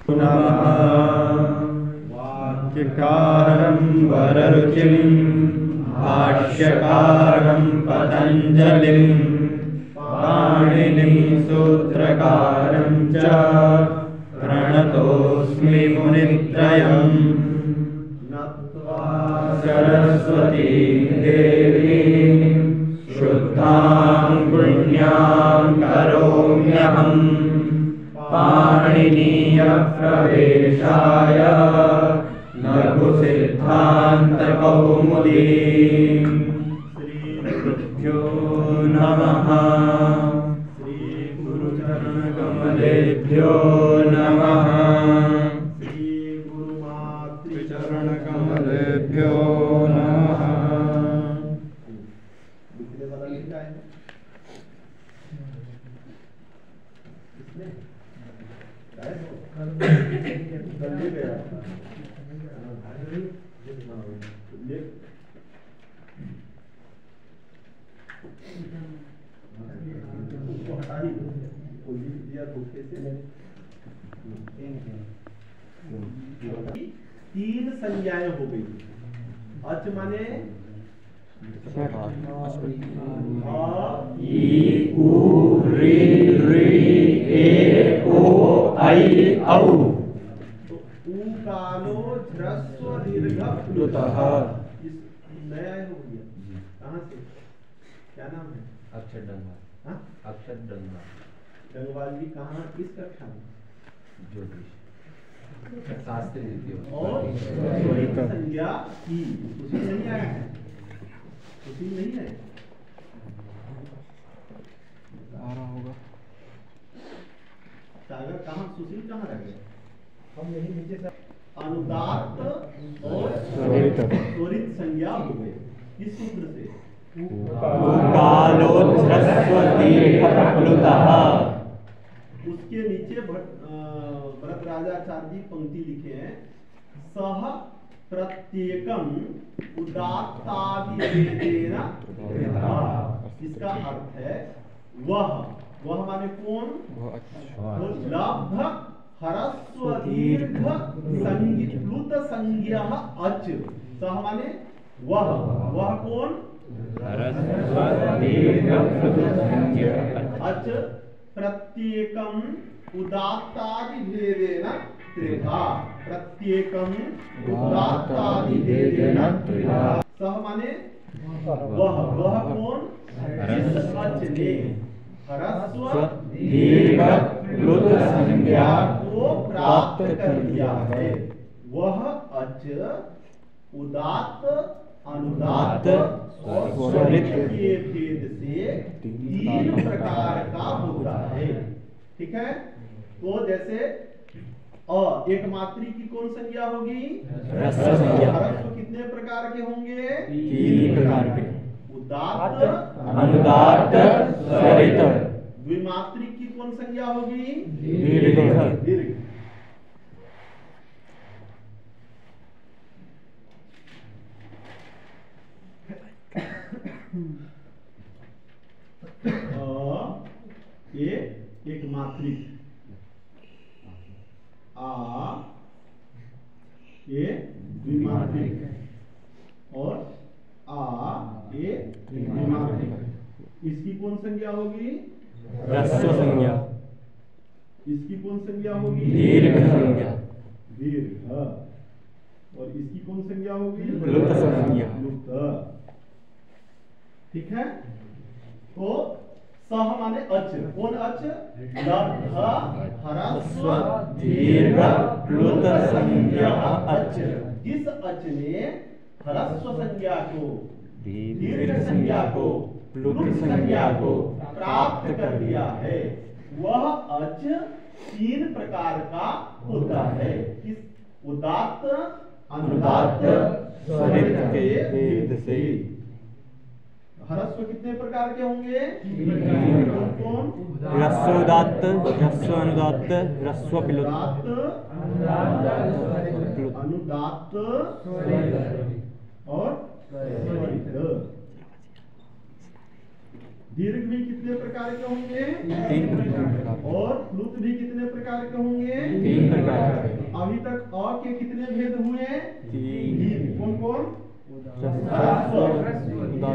नमः। वाक्यकारं वररुचिं भाष्यकारं पतञ्जलिं पाणिनिं सूत्रकारं च प्रणतोऽस्मि मुनित्रयम्। नत्वा सरस्वतीं देवीं शुद्धां पुण्यां करोम्यहम् पाणिनीयप्रवेशाय लघुसिद्धान्तकौमुदीम्। श्रीगुरुभ्यो नमः। श्रीगुरुचरणकमलेभ्यो नमः। श्रीगुरुमातृचरणकमलेभ्यो नमः। तीन संज्ञाएं हो गई। अच माने अ, ई, उ, ऋ, ए, ओ, ऐ, औ। तो ऊकालो ह्रस्व दीर्घ प्लुतः नया हो गया। कहाँ से? क्या नाम है? अक्षरडंगा। हाँ? अक्षरडंगा। डंगवाल जी कहाँ, किस कक्षा में? ज्योतिष शास्त्री और स्वरित संज्ञा की उसी नहीं आया है, उसी नहीं है आ रहा होगा। सागर कहाँ, सुशील कहाँ रह गए? हम यही नीचे से अनुदात्त और स्वरित संज्ञा हो गए। किस सूत्र से? उसके नीचे भरतराजाचार्य जी पंक्ति लिखे हैं, सह प्रत्येकम उदात्तादिवेदेन। इसका अर्थ है वह माने कौन? वो लब्ध ह्रस्व दीर्घ संज्ञित संज्ञा अच। सह माने वह कौन? अच प्रत्येकम उदात्तादिभेदेन त्रिधा। प्रत्येकम उदात्तादिभेदेन त्रिधा। सह माने वह कौन? जिस अच ने ह्रस्व दीर्घ प्लुत संज्ञा को प्राप्त कर लिया है। वह अच उदात्त, अनुदात्त और स्वरित के भेद से तीन प्रकार का होता है। ठीक है? तो जैसे एक मात्री की कौन संज्ञा होगी? ह्रस्व कितने प्रकार के होंगे? तीन प्रकार के। उदात्त, अनुदात्त, स्वरित। द्विमात्रिक की कौन संज्ञा होगी? दीर्घ। एक मात्रिक, आ ये द्विमात्रिक और आ ये द्विमात्रिक। इसकी कौन संज्ञा होगी? ह्रस्व संज्ञा। इसकी कौन संज्ञा होगी? दीर्घ संज्ञा। दीर्घ। और इसकी कौन संज्ञा होगी? प्लुत संज्ञा। प्लुत। ठीक है? तो सह माने अच। कौन अच? लब्ध ह्रस्व दीर्घ प्लुत संज्ञा अच। जिस अच ने ह्रस्व संज्ञा को, दीर्घ संज्ञा को, प्लुत संज्ञा को प्राप्त कर लिया है, वह अच तीन प्रकार का होता है। किस? उदात्त, अनुदात्त, स्वरित के भेद से। ह्रस्व कितने प्रकार के होंगे? कौन? ह्रस्वोदात्त, ह्रस्वानुदात्त, ह्रस्वप्लुत। अनुदात्त और स्वरित। दीर्घ भी कितने प्रकार के होंगे? 3 प्रकार। और प्लुत भी कितने प्रकार के होंगे? 3 प्रकार के। अभी तक अ के कितने भेद हुए? 3। कौन कौन? ह्रस्व उदात्त।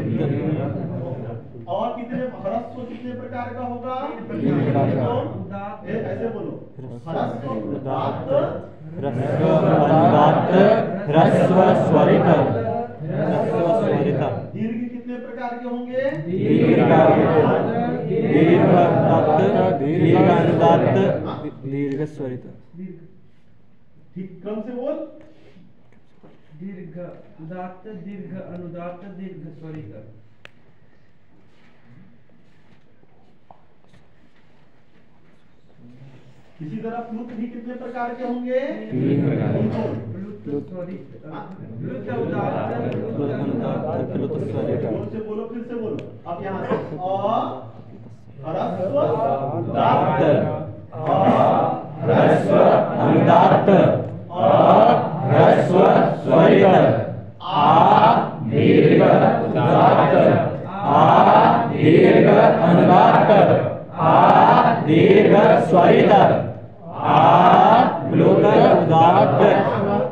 अ कितने ह्रस्व कितने प्रकार का होगा? 3 प्रकार का। ऐसे बोलो, ह्रस्व उदात्त, ह्रस्व अनुदात्त, ह्रस्व स्वरित। ह्रस्व स्वरित। दीर्घ कितने प्रकार के होंगे? 3 प्रकार के। दीर्घ उदात्त, दीर्घ अनुदात्त, दीर्घ स्वरित। ठीक क्रम से बोल। दीर्घ उदात्त, दीर्घ अनुदात्त, दीर्घ स्वरित। इसी तरह प्लुत भी कितने प्रकार के होंगे? 3 प्रकार के। प्लुत स्वरित, प्लुत उदात्त, प्लुत अनुदात्त, प्लुत स्वरित। जोर से बोलो, फिर से बोलो। अब यहाँ से ह्रस्व उदात्त, ह्रस्व अनुदात्त, ह्रस्व स्वरित, दीर्घ उदात्त, दीर्घ अनुदात्त, दीर्घ स्वरित, प्लुत उदात्त।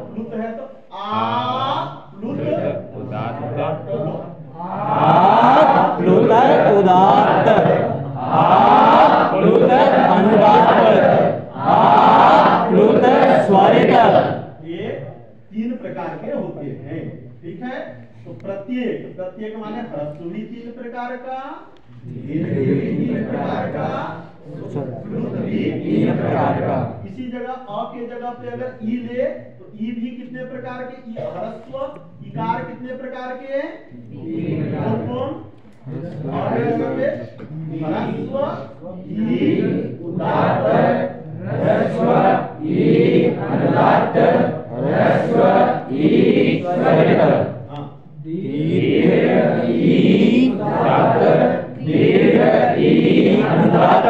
प्लुत है तो प्लुत प्लुत उदात्त, प्लुत अनुदात्त, प्लुत स्वरित। ये 3 प्रकार के होते हैं। ठीक है, तो प्रत्येक प्रत्येक माने ह्रस्व भी 3 प्रकार का, दीर्घ भी 3 प्रकार का, प्लुत भी 3 प्रकार का। इसी जगह अ के जगह पे अगर ई ले तो ई भी कितने प्रकार के? ई ह्रस्व इकार कितने प्रकार के? कौन कौन? अ के जगह पे ह्रस्व ई उदात्त, ह्रस्व ई अनुदात्त, ह्रस्व ई स्वरित। हाँ, दीर्घ ई उदात्त, दीर्घ ई अनुदात्त,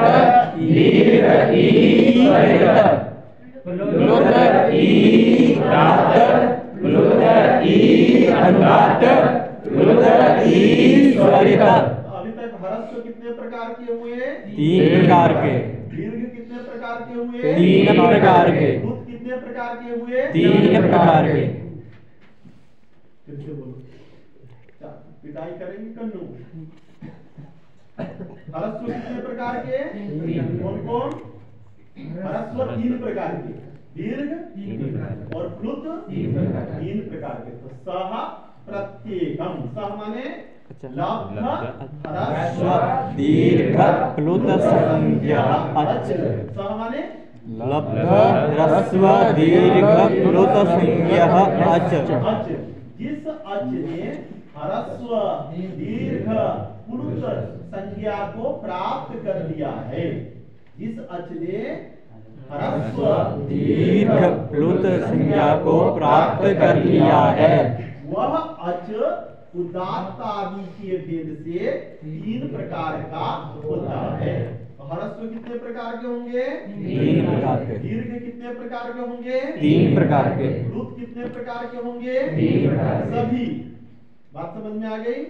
दीर्घ ई स्वरित। प्लुत ई उदात्त, प्लुत ई अनुदात्त, प्लुत ई स्वरित। अभी तक ह्रस्व कितने प्रकार के हुए? 3 प्रकार के। दीर्घ कितने प्रकार के हुए? 3 प्रकार के। प्लुत कितने प्रकार के हुए? 3 प्रकार के। फिर से बोलो। पिटाई करेंगे कन्नू। ह्रस्व कितने प्रकार के? कौन कौन? ह्रस्व 3 प्रकार के, दीर्घ और प्लुत 3 प्रकार के। तो सह प्रत्येकम, सह माने लब्ध, ह्रस्व, दीर्घ प्लुत संज्ञा अच। सह माने लब्ध ह्रस्व दीर्घ प्लुत संज्ञा अच। अच। जिस अच ने ह्रस्व दीर्घ प्लुत संज्ञा को प्राप्त कर लिया है, जिस अच ने ह्रस्व दीर्घ प्लुत संज्ञा को प्राप्त कर लिया है, वह अच उदात्त आदि के भेद से 3 प्रकार का होता है। तो ह्रस्व कितने प्रकार के होंगे? 3 प्रकार के। दीर्घ कितने प्रकार के होंगे? 3 प्रकार के। प्लुत कितने प्रकार के होंगे? 3 प्रकार के। सभी बात समझ में आ गई?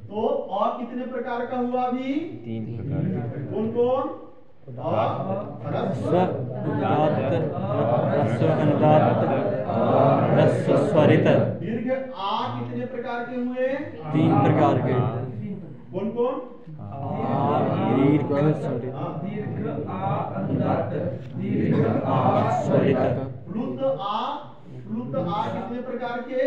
तो और कितने प्रकार का हुआ अभी? 3 प्रकार के। कौन कौन? ह्रस्व उदात्त, ह्रस्व अनुदात्त, ह्रस्व स्वरित। दीर्घ आ कितने प्रकार के हुए? 3 प्रकार के। कौन कौन? दीर्घ स्वरित, दीर्घ आ अनुदात्त, दीर्घ आ स्वरित। प्लुत आ कितने प्रकार के?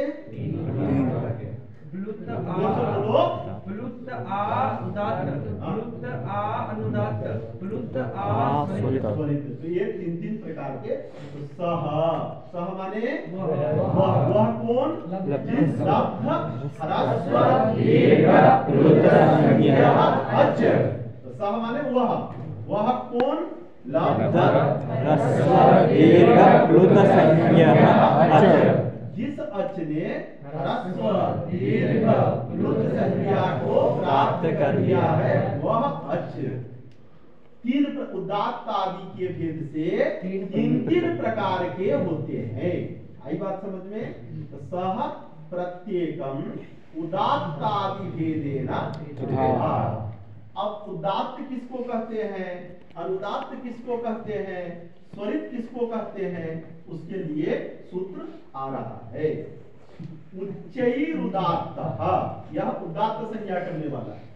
प्लुत बोलो। प्लुत आ उदात्त, प्लुत आ अनुदात्त, प्लुत आ स्वरित। स्वरित। तो ये 3 प्रकार के। तो सह माने वह कौन? जिस लब्ध, ह्रस्व, दीर्घ प्लुत संज्ञा अच। तो सह माने वह कौन? लब्ध, ह्रस्व दीर्घ प्लुत संज्ञा अच। जिस अच ने ह्रस्व दीर्घ प्लुत संज्ञा को प्राप्त कर लिया है, वह अच 3 उदात्त आदि के भेद से 3 प्रकार के होते हैं। आई बात समझ में? तो सह प्रत्येकम उदात्त आदि भेदेन अब उदात्त किसको कहते हैं, अनुदात्त किसको कहते हैं, स्वरित किसको कहते हैं, उसके लिए सूत्र आ रहा है। उच्चैरुदात्तः, यह उदात्त संज्ञा करने वाला है।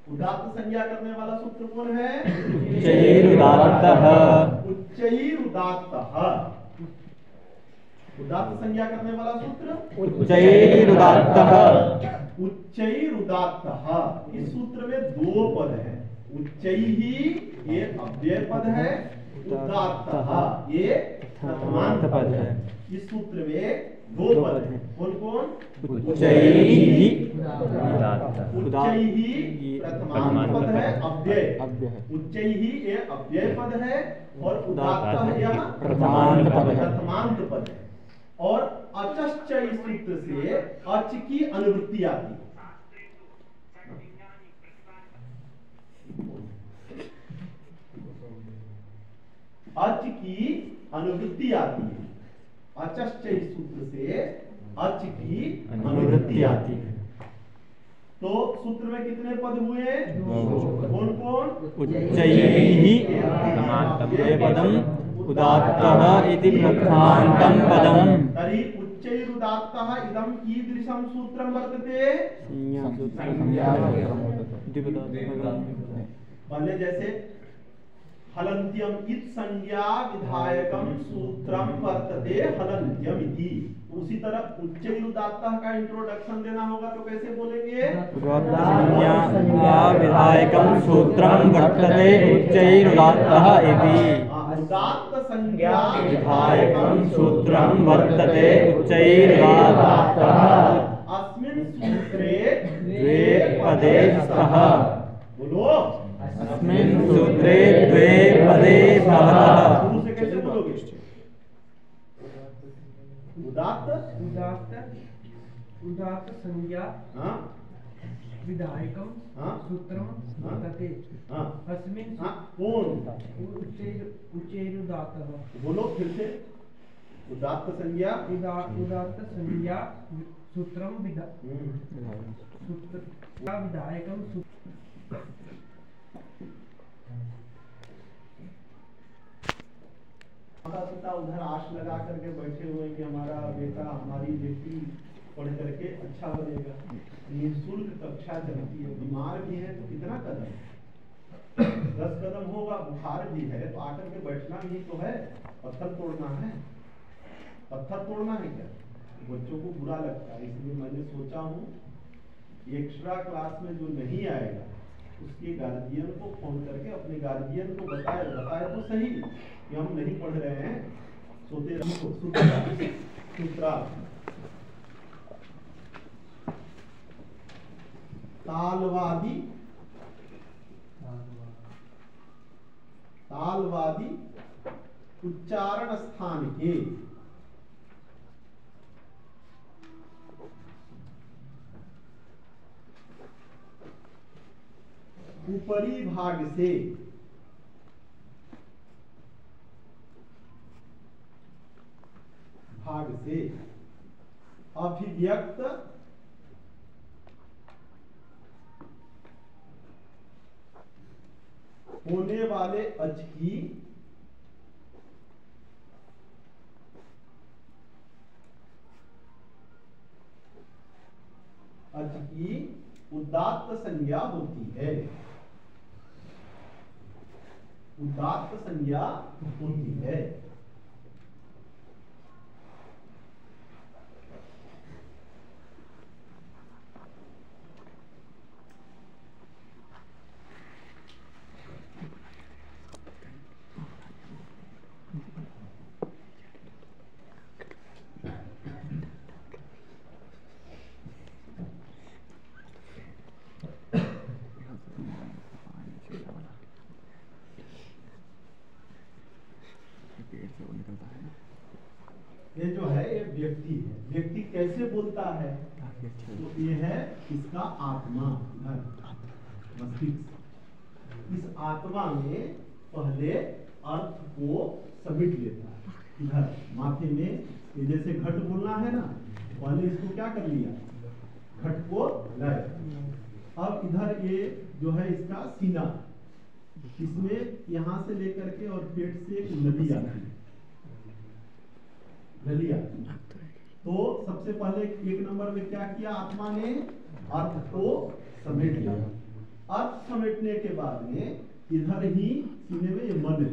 उदात्त संज्ञा करने वाला सूत्र कौन है, उच्चैरुदात्तः। उच्चैरुदात्तः, उदात्त संज्ञा करने वाला सूत्र उच्चैरुदात्तः। उच्चैरुदात्तः। इस सूत्र में दो पद हैं, उच्चैहि ये अव्यय पद है, उदात्तः ये प्रथमांत पद है। इस सूत्र में दो पद हैं, कौन कौन, उच्चैहि उच्चैहि प्रथमांत पद है, अव्यय। उच्चैहि ये अव्यय पद है और उदात्तः यह प्रथमांत पद है। प्रथमांत पद है। और अचश्च इस सूत्र से अच की अनुवृत्ति आती है। अच की अनुवृत्ति आती है। अचश्च इस सूत्र से अच की अनुवृत्ति आती है। तो सूत्र में कितने पद हुए, कौन कौन, उच्चैहि पदम उदात्तः इति प्रथमान्तं पदम्। तर्हि उच्चैरुदात्तः इदं कीदृशं सूत्रं वर्तते, पहले जैसे हलन्त्यम इत संज्ञा विधायकम सूत्रम वर्तते हलन्त्यम इति, उसी तरह उच्चैरुदात्तः का इंट्रोडक्शन देना होगा तो कैसे बोलेंगे, संज्ञा विधायकं सूत्रं वर्तते उच्चैरुदात्तः इति। उदात्त संज्ञा विधायकं सूत्रं वर्तते उच्चैरुदात्तः। अस्मिन् सूत्रे द्वे पदे स्तः। बोलो, अस्मिन् सूत्रे द्वे पदे स्तः। शुरू से कैसे बोलोगे, उदात्त उदात्त संज्ञा हाँ विधायकम हाँ सूत्रम हाँ वर्तते हाँ अस्मिन् हाँ, कौन, उच्चैरुदात्तः। बोलो फिर से, उदात्त संज्ञा उदात्त संज्ञा सूत्रम हम्म, सूत्र विधायकम माता पिता उधर आश लगा करके बैठे हुए कि हमारा बेटा हमारी बेटी पढ़ करके अच्छा बनेगा, निःशुल्क कक्षा चलती है, बीमार भी है तो कितना कदम, 10 कदम होगा, बुखार भी है तो आकर के बैठना भी तो है, पत्थर तोड़ना है, पत्थर तोड़ना है क्या, बच्चों को बुरा लगता है। इसलिए मैंने सोचा हूँ एक्स्ट्रा क्लास में जो नहीं आएगा उसके गार्जियन को फोन करके अपने गार्जियन को बताए तो सही कि हम नहीं पढ़ रहे हैं, सोते सूत्रा तालवादी उच्चारण स्थान के ऊपरी भाग से अभिव्यक्त होने वाले अच की उदात्त संज्ञा होती है, उदात्त संज्ञा होती है। ये जो है ये व्यक्ति है, व्यक्ति कैसे बोलता है, तो ये है इसका आत्मा, मस्तिष्क। इस आत्मा में पहले अर्थ को समेट लेता है, इधर माथे में, ये जैसे घट बोलना है ना, पहले इसको क्या कर लिया, घट को लाए, अब इधर ये जो है इसका सीना, इसमें यहां से लेकर के और पेट से एक नली आती है, नली आती है। तो सबसे पहले 1 नंबर में क्या किया, आत्मा ने अर्थ को समेट लिया। अर्थ समेटने के बाद में इधर ही सीने में ये मन है,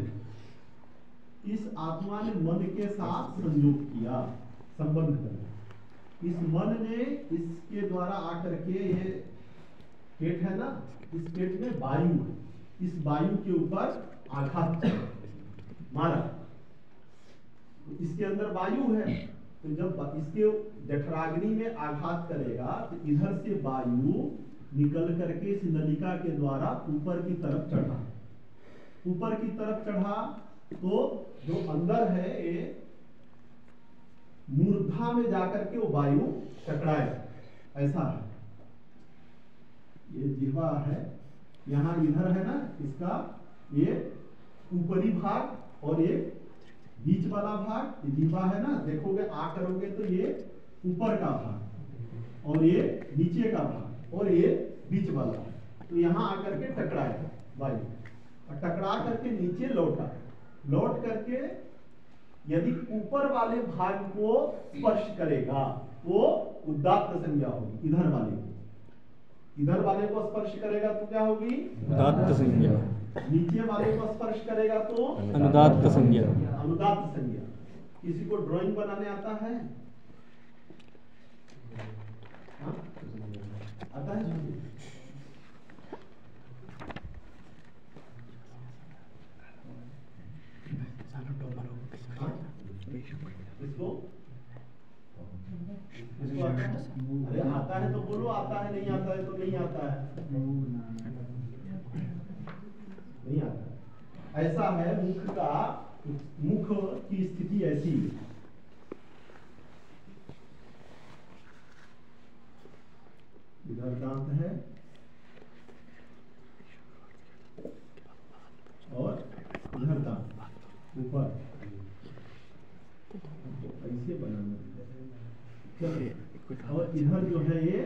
इस आत्मा ने मन के साथ संयोग किया, संबंध कर। इस मन ने इसके द्वारा आकर के, ये पेट है ना, इस पेट में वायु है, इस वायु के ऊपर आघात मारा। इसके अंदर वायु है, तो जब इसके जठराग्नि में आघात करेगा तो इधर से वायु निकल करके इस नलिका के द्वारा ऊपर की तरफ चढ़ा। ऊपर की तरफ चढ़ा तो जो अंदर है ये मूर्धा में जाकर के वो वायु टकराए, ऐसा है। ये जिह्वा है, यहाँ इधर है ना इसका ये ऊपरी भाग और ये बीच वाला भाग, ये जिह्वा है ना, देखोगे आ करोगे तो ये ऊपर का भाग और ये नीचे का भाग और ये बीच वाला, तो यहाँ आकर के टकराया वायु, और टकरा करके नीचे लौटा। लौट करके यदि ऊपर वाले भाग को स्पर्श करेगा वो उदात्त संज्ञा होगी। इधर वाले को स्पर्श करेगा तो क्या होगी, उदात्त संज्ञा। नीचे वाले को स्पर्श करेगा तो अनुदात्त संज्ञा। अनुदात्त संज्ञा। किसी को ड्राइंग बनाने आता है? हाँ? आता है? इसको आता है? अरे आता है तो बोलो आता है, नहीं आता है तो नहीं आता है। नहीं आता। ऐसा है मुख की स्थिति ऐसी है। इधर दांत है और इधर दांत ऊपर, ऐसे बनाना, और इधर जो है ये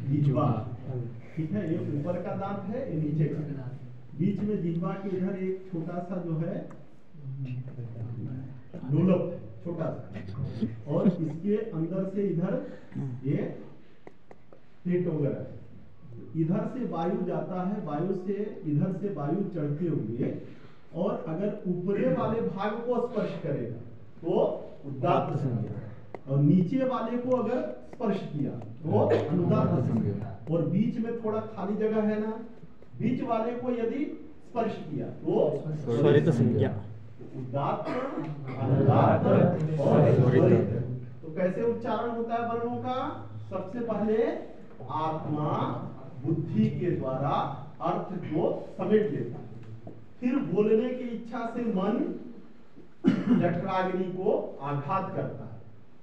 जिह्वा, ठीक है, ये ऊपर का दांत है, ये नीचे का, बीच में जिह्वा के इधर एक छोटा सा जो है लोलक, छोटा सा, और इसके अंदर से इधर ये पेट वगैरह, इधर से वायु जाता है, वायु से इधर से वायु चढ़ते हुए, और अगर ऊपरे वाले भाग को स्पर्श करेगा तो उदात्त संज्ञा, और नीचे वाले को अगर स्पर्श किया तो अनुदात्त संज्ञा, और बीच में थोड़ा खाली जगह है ना, बीच वाले को यदि स्पर्श किया तो स्वरित संज्ञा। उदात्त, अनुदात्त और स्वरित। तो कैसे उच्चारण होता है वर्णों का? सबसे पहले आत्मा बुद्धि के द्वारा अर्थ को समेट लेता है, फिर बोलने की इच्छा से मन जठराग्नि को आघात करता है।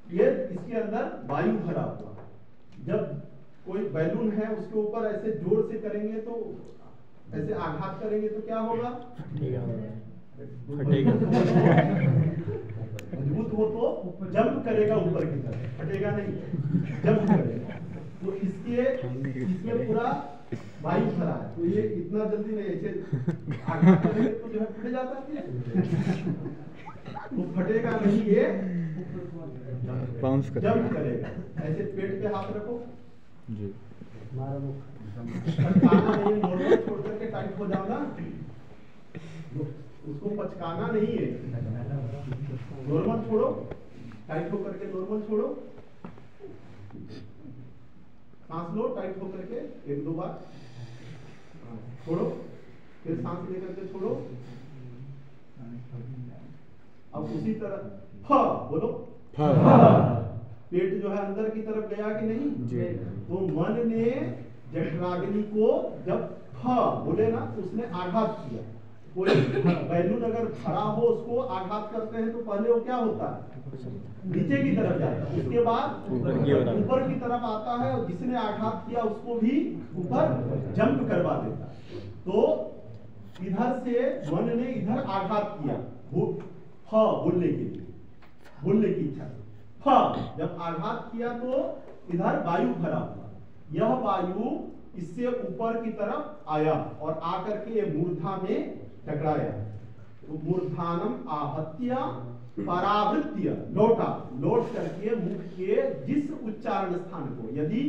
ये इसके अंदर वायु भरा हुआ है। जब कोई बैलून है उसके ऊपर ऐसे जोर से करेंगे तो, ऐसे आघात करेंगे तो क्या होगा? फटेगा। मजबूत हो तो जंप करेगा ऊपर की तरफ, फटेगा नहीं, जंप करेगा। तो इसमें पूरा वायु भरा है, तो ये इतना जल्दी नहीं, ऐसे आघात करेंगे तो जो है फट जाता है, तो फटेगा नहीं, ये बाउंस जंप करेगा। ऐसे पेट पे हाथ रखो जी, पचकाना नहीं, नॉर्मल छोड़ करके टाइट हो जाओ ना, उसको पचकाना नहीं है, नॉर्मल छोड़ो, टाइट होकर के नॉर्मल छोड़ो, सांस लो टाइट होकर के 1-2 बार, छोड़ो, फिर सांस लेकर के छोड़ो। अब उसी तरह फ बोलो, पेट जो है अंदर की तरफ गया कि नहीं जी। तो मन ने जठराग्नि को जब फ बोले ना तो उसने आघात किया। कोई बैलून अगर भरा हो उसको आघात करते हैं तो पहले वो क्या होता है, नीचे की तरफ जाता है, उसके बाद ऊपर की तरफ आता है, और जिसने आघात किया उसको भी ऊपर जंप करवा देता है। तो इधर से मन ने इधर आघात किया बोलने के लिए, बोलने की इच्छा से। जब आघात किया तो इधर वायु भरा हुआ, यह वायु इससे ऊपर की तरफ आया और आकर के ये मूर्धा में टकराया। तो मूर्धानम आहत्य परावृत्य लौटा, लौट करके मुख के जिस उच्चारण स्थान को, यदि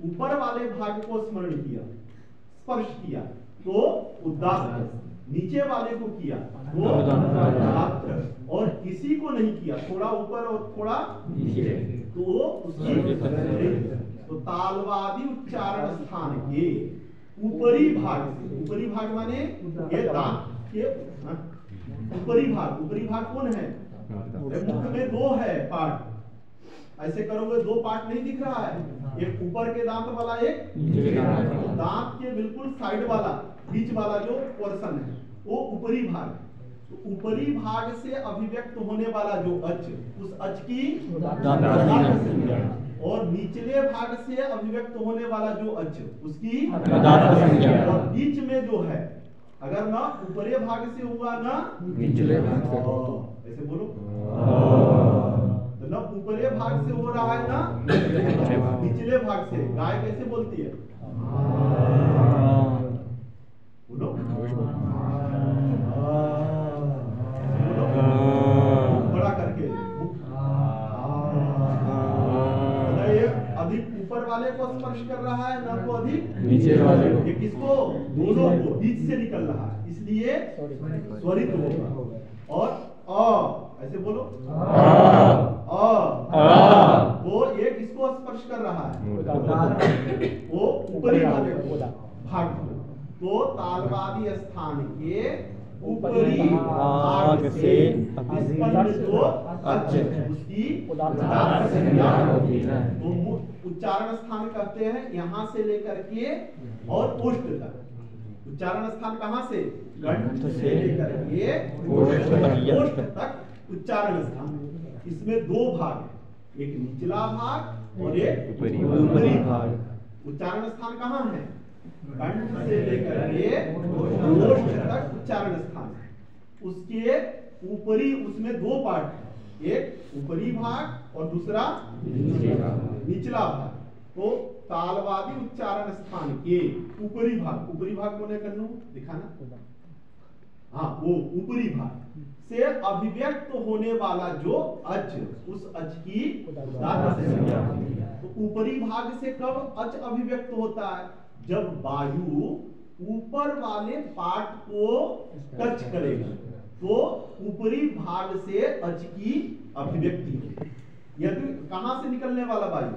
ऊपर वाले भाग को स्मरण किया, स्पर्श किया तो उदात्त, नीचे वाले को किया तो उदात्त, और किसी को नहीं किया, थोड़ा ऊपर और थोड़ा नीचे, तो उसकी। तो तालवादी उच्चारण स्थान के ऊपरी भाग से, ऊपरी भाग माने ये दांत के ऊपरी भाग, ऊपरी भाग कौन है? मुख में दो है पार्ट, ऐसे करोगे दो पार्ट नहीं दिख रहा है, एक ऊपर के दांत वाला, एक तो दांत के बिल्कुल साइड वाला, बीच वाला जो पोर्शन है वो ऊपरी भाग। तो ऊपरी भाग से अभिव्यक्त होने वाला जो अच, उस अच की और निचले भाग से अभिव्यक्त होने वाला जो अच, उसकी। और बीच में जो है, अगर ना ऊपरी भाग से हुआ ना निचले भाग से, ऐसे बोलो, तो ना ऊपरी भाग से हो रहा है ना निचले भाग से। गाय कैसे बोलती है? बोलो, बड़ा करके, अधिक ऊपर वाले को स्पर्श कर रहा है ना, तो अधिक नीचे वाले को। ये किसको? दोनों को, बीच से निकल रहा है, इसलिए स्वरित होगा। और अ, ऐसे बोलो, वो ये किसको स्पर्श कर रहा है? वो ऊपरी वाले भाग को। तो तालवादी स्थान के ऊपरी भाग से निष्पन्न जो अच, उसकी उदात्त संज्ञा होती है। तो उच्चारण स्थान कहते हैं यहाँ से लेकर के और ओष्ठ तक। उच्चारण स्थान कहाँ से? कंठ से लेकर के ओष्ठ तक उच्चारण स्थान। इसमें दो भाग है, एक निचला भाग और एक ऊपरी भाग। उच्चारण स्थान कहाँ है? कंठ से लेकर के ओष्ठ तक उच्चारण स्थान। उसके ऊपरी, उसमें दो पार्ट है, एक ऊपरी भाग और दूसरा निचला भाग। तो तालवादी उच्चारण स्थान के ऊपरी भाग, ऊपरी भाग बोले करनो दिखाना, हाँ, वो ऊपरी भाग से अभिव्यक्त होने वाला जो अच, उस अच की उदात्त संज्ञा। तो ऊपरी भाग से कब अच अभिव्यक्त होता है? जब वायु ऊपर वाले पार्ट को टच करेगा, तो ऊपरी भाग से अच की अभिव्यक्ति होगी। यदि कहां से निकलने वाला वायु?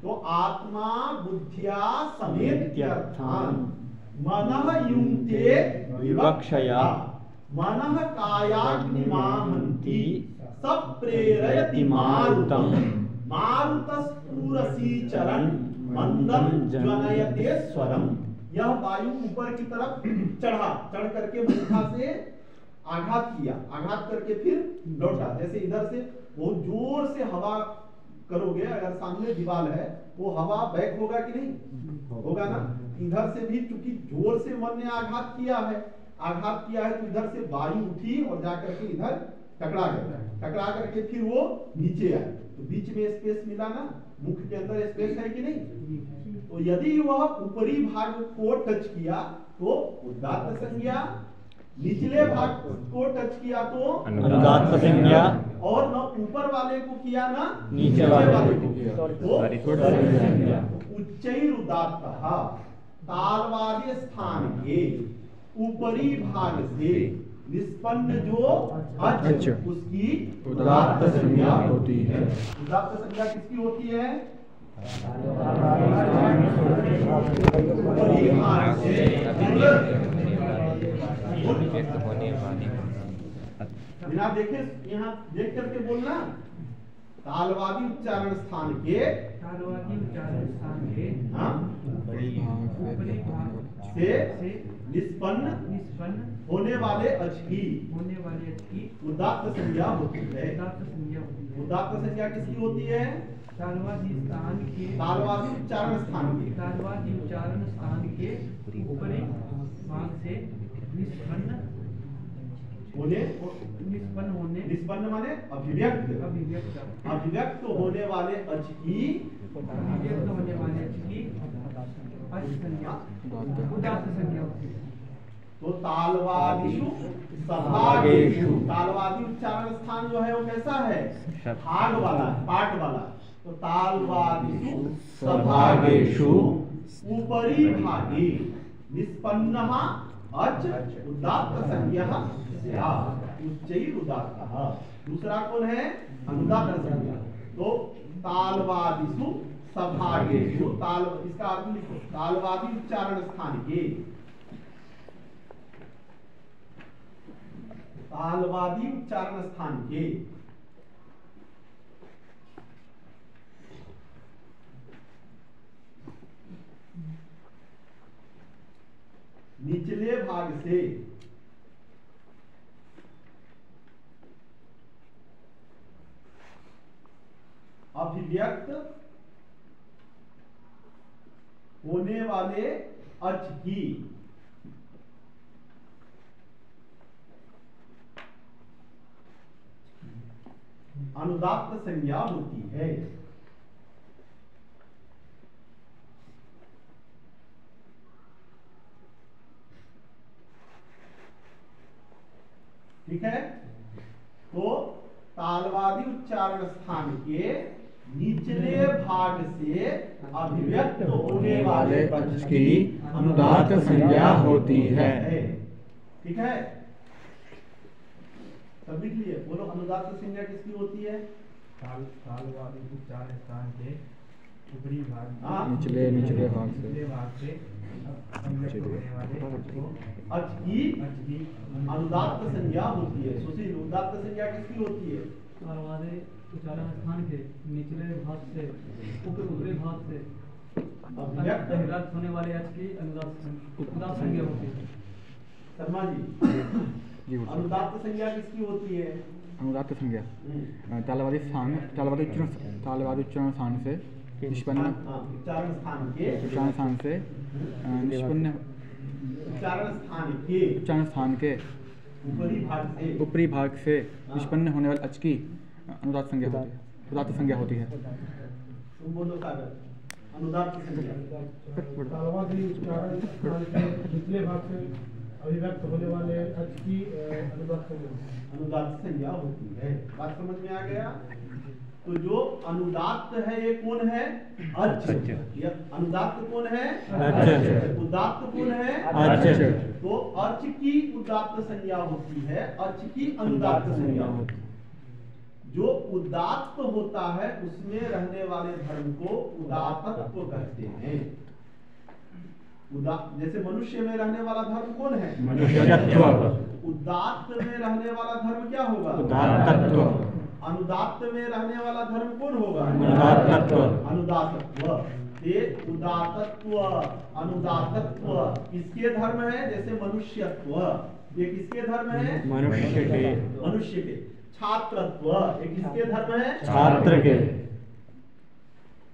तो आत्मा बुद्धिया समेत्यर्थान मनः युंक्ते विवक्षया मनः कायाग्निमाहन्ति सप्रेरयति मारुतम् मारुतस्फुरसी चरण मंदम ज्वलयते स्वरम। यह वायु ऊपर की तरफ चढ़ा, चढ़ करके मूर्धा से आघात किया, आघात करके फिर लौटा। जैसे इधर से बहुत जोर से हवा करोगे, अगर सामने दीवार है, वो हवा बैक होगा कि नहीं होगा ना? इधर से भी चूंकि जोर से मन ने आघात किया है, तो इधर से वायु उठी और जाकर के इधर टकरा गया, टकरा करके फिर वो नीचे आए, तो बीच में स्पेस मिला ना, मुख के अंदर स्पेस है कि नहीं? तो यदि वह ऊपरी भाग को टच किया तो उदात्त संज्ञा, निचले भाग को टच किया तो अनुदात्त संज्ञा, और न ऊपर वाले को किया ना नीचे वाले को किया तो उच्चैरुदात्तः। तालवादी स्थान के ऊपरी भाग से निष्पन्न जो अच, उसकी उदात्त संज्ञा होती है। उदात्त संज्ञा किसकी होती है? ऊपरी भाग से बिना देखे, यहाँ देख करके बोलना। तालवादी उच्चारण स्थान के, तालवादी उच्चारण स्थान के हाँ, ऊपरी भाग से निष्पन्न होने वाले अच की उदात्त संज्ञा होती है। उदात्त संज्ञा किसकी होती है? तालवादी स्थान के, तालवादी उच्चारण स्थान के, तालवादी उच्चारण स्थान के ऊपरी भाग से निष्पन्न होने, निष्पन्न माने अभिव्यक्त, अभिव्यक्त अभिव्यक्त होने वाले अच की अभिव्यक्त होने वाले अच की अच संज्ञा उदात्त संज्ञा होती है। तो तालवादिषु सभागेषु, तालवादी उच्चारण स्थान जो है वो कैसा है? भाग वाला, पाठ वाला। तो तालवादिषु सभागेषु ऊपरी भागे निष्पन्नः अच उदात्त संज्ञा स्यात्, उच्चैः उदात्तः। दूसरा कौन है? अनुदात्त संज्ञा। तो तालवादिषु सभागेषु, ताल इसका अर्थ लिखो, तालवादी उच्चारण स्थान के, तालवादी उच्चारण स्थान के निचले भाग से अभिव्यक्त होने वाले अच की अनुदात्त संज्ञा होती है। ठीक है? तो तालवादी उच्चारण स्थान के निचले भाग से अभिव्यक्त होने वाले अच की अनुदात्त संज्ञा होती है। ठीक है? सब लिख लिए। बोलो, अनुदात्त संज्ञा किसकी होती है? तालवादी उच्चारण स्थान के ऊपरी भाग, निचले भाग से अभिव्यक्त होने वाले अच की अनुदात्त संज्ञा होती है। सुशील, उदात्त संज्ञा किसकी होती है? तालवादी उच्चारण स्थान के निचले भाग से ऊपरी भाग से अभिव्यक्त होने वाले अच की अनुदात्त संज्ञा होती है। शर्मा जी, अनुदात्त संज्ञा किसकी होती है? अनुदात्त संज्ञा तालवादी उच्चारण स्थान से निष्पन्न, उच्चारण स्थान के, उच्चारण स्थान से निष्पन्न, उच्चारण स्थान के ऊपरी भाग से निष्पन्न होने वाले अच की अनुदात्त संज्ञा होती है, उदात्त संज्ञा होती है। तुम बोलो सागर, अनुदात्त संज्ञा। तालवादी उच्चारण स्थान के निचले भाग से अभिव्यक्त होने वाले अच की अनुदात्त संज्ञा होती है। बात समझ में आ गया? तो जो अनुदात्त है ये कौन है? अच। ये अनुदात्त कौन है? अच। उदात्त कौन है? अच। तो अच की उदात्त संज्ञा होती है, अच की अनुदात्त संज्ञा होती है। जो उदात्त होता है उसमें रहने वाले धर्म को उदात्तत्व कहते हैं। जैसे मनुष्य में रहने वाला धर्म कौन है? मनुष्यत्व। उदात्त में रहने वाला धर्म क्या होगा? उदात्तत्व। अनुदात्त में रहने वाला धर्म कौन होगा? अनुदात्तत्व। अनुदात्तत्व। ये उदात्तत्व, अनुदात्तत्व किसके धर्म है? जैसे मनुष्यत्व, ये किसके धर्म है? मनुष्य के। मनुष्य के। छात्रत्व, ये किसके धर्म है? छात्र के।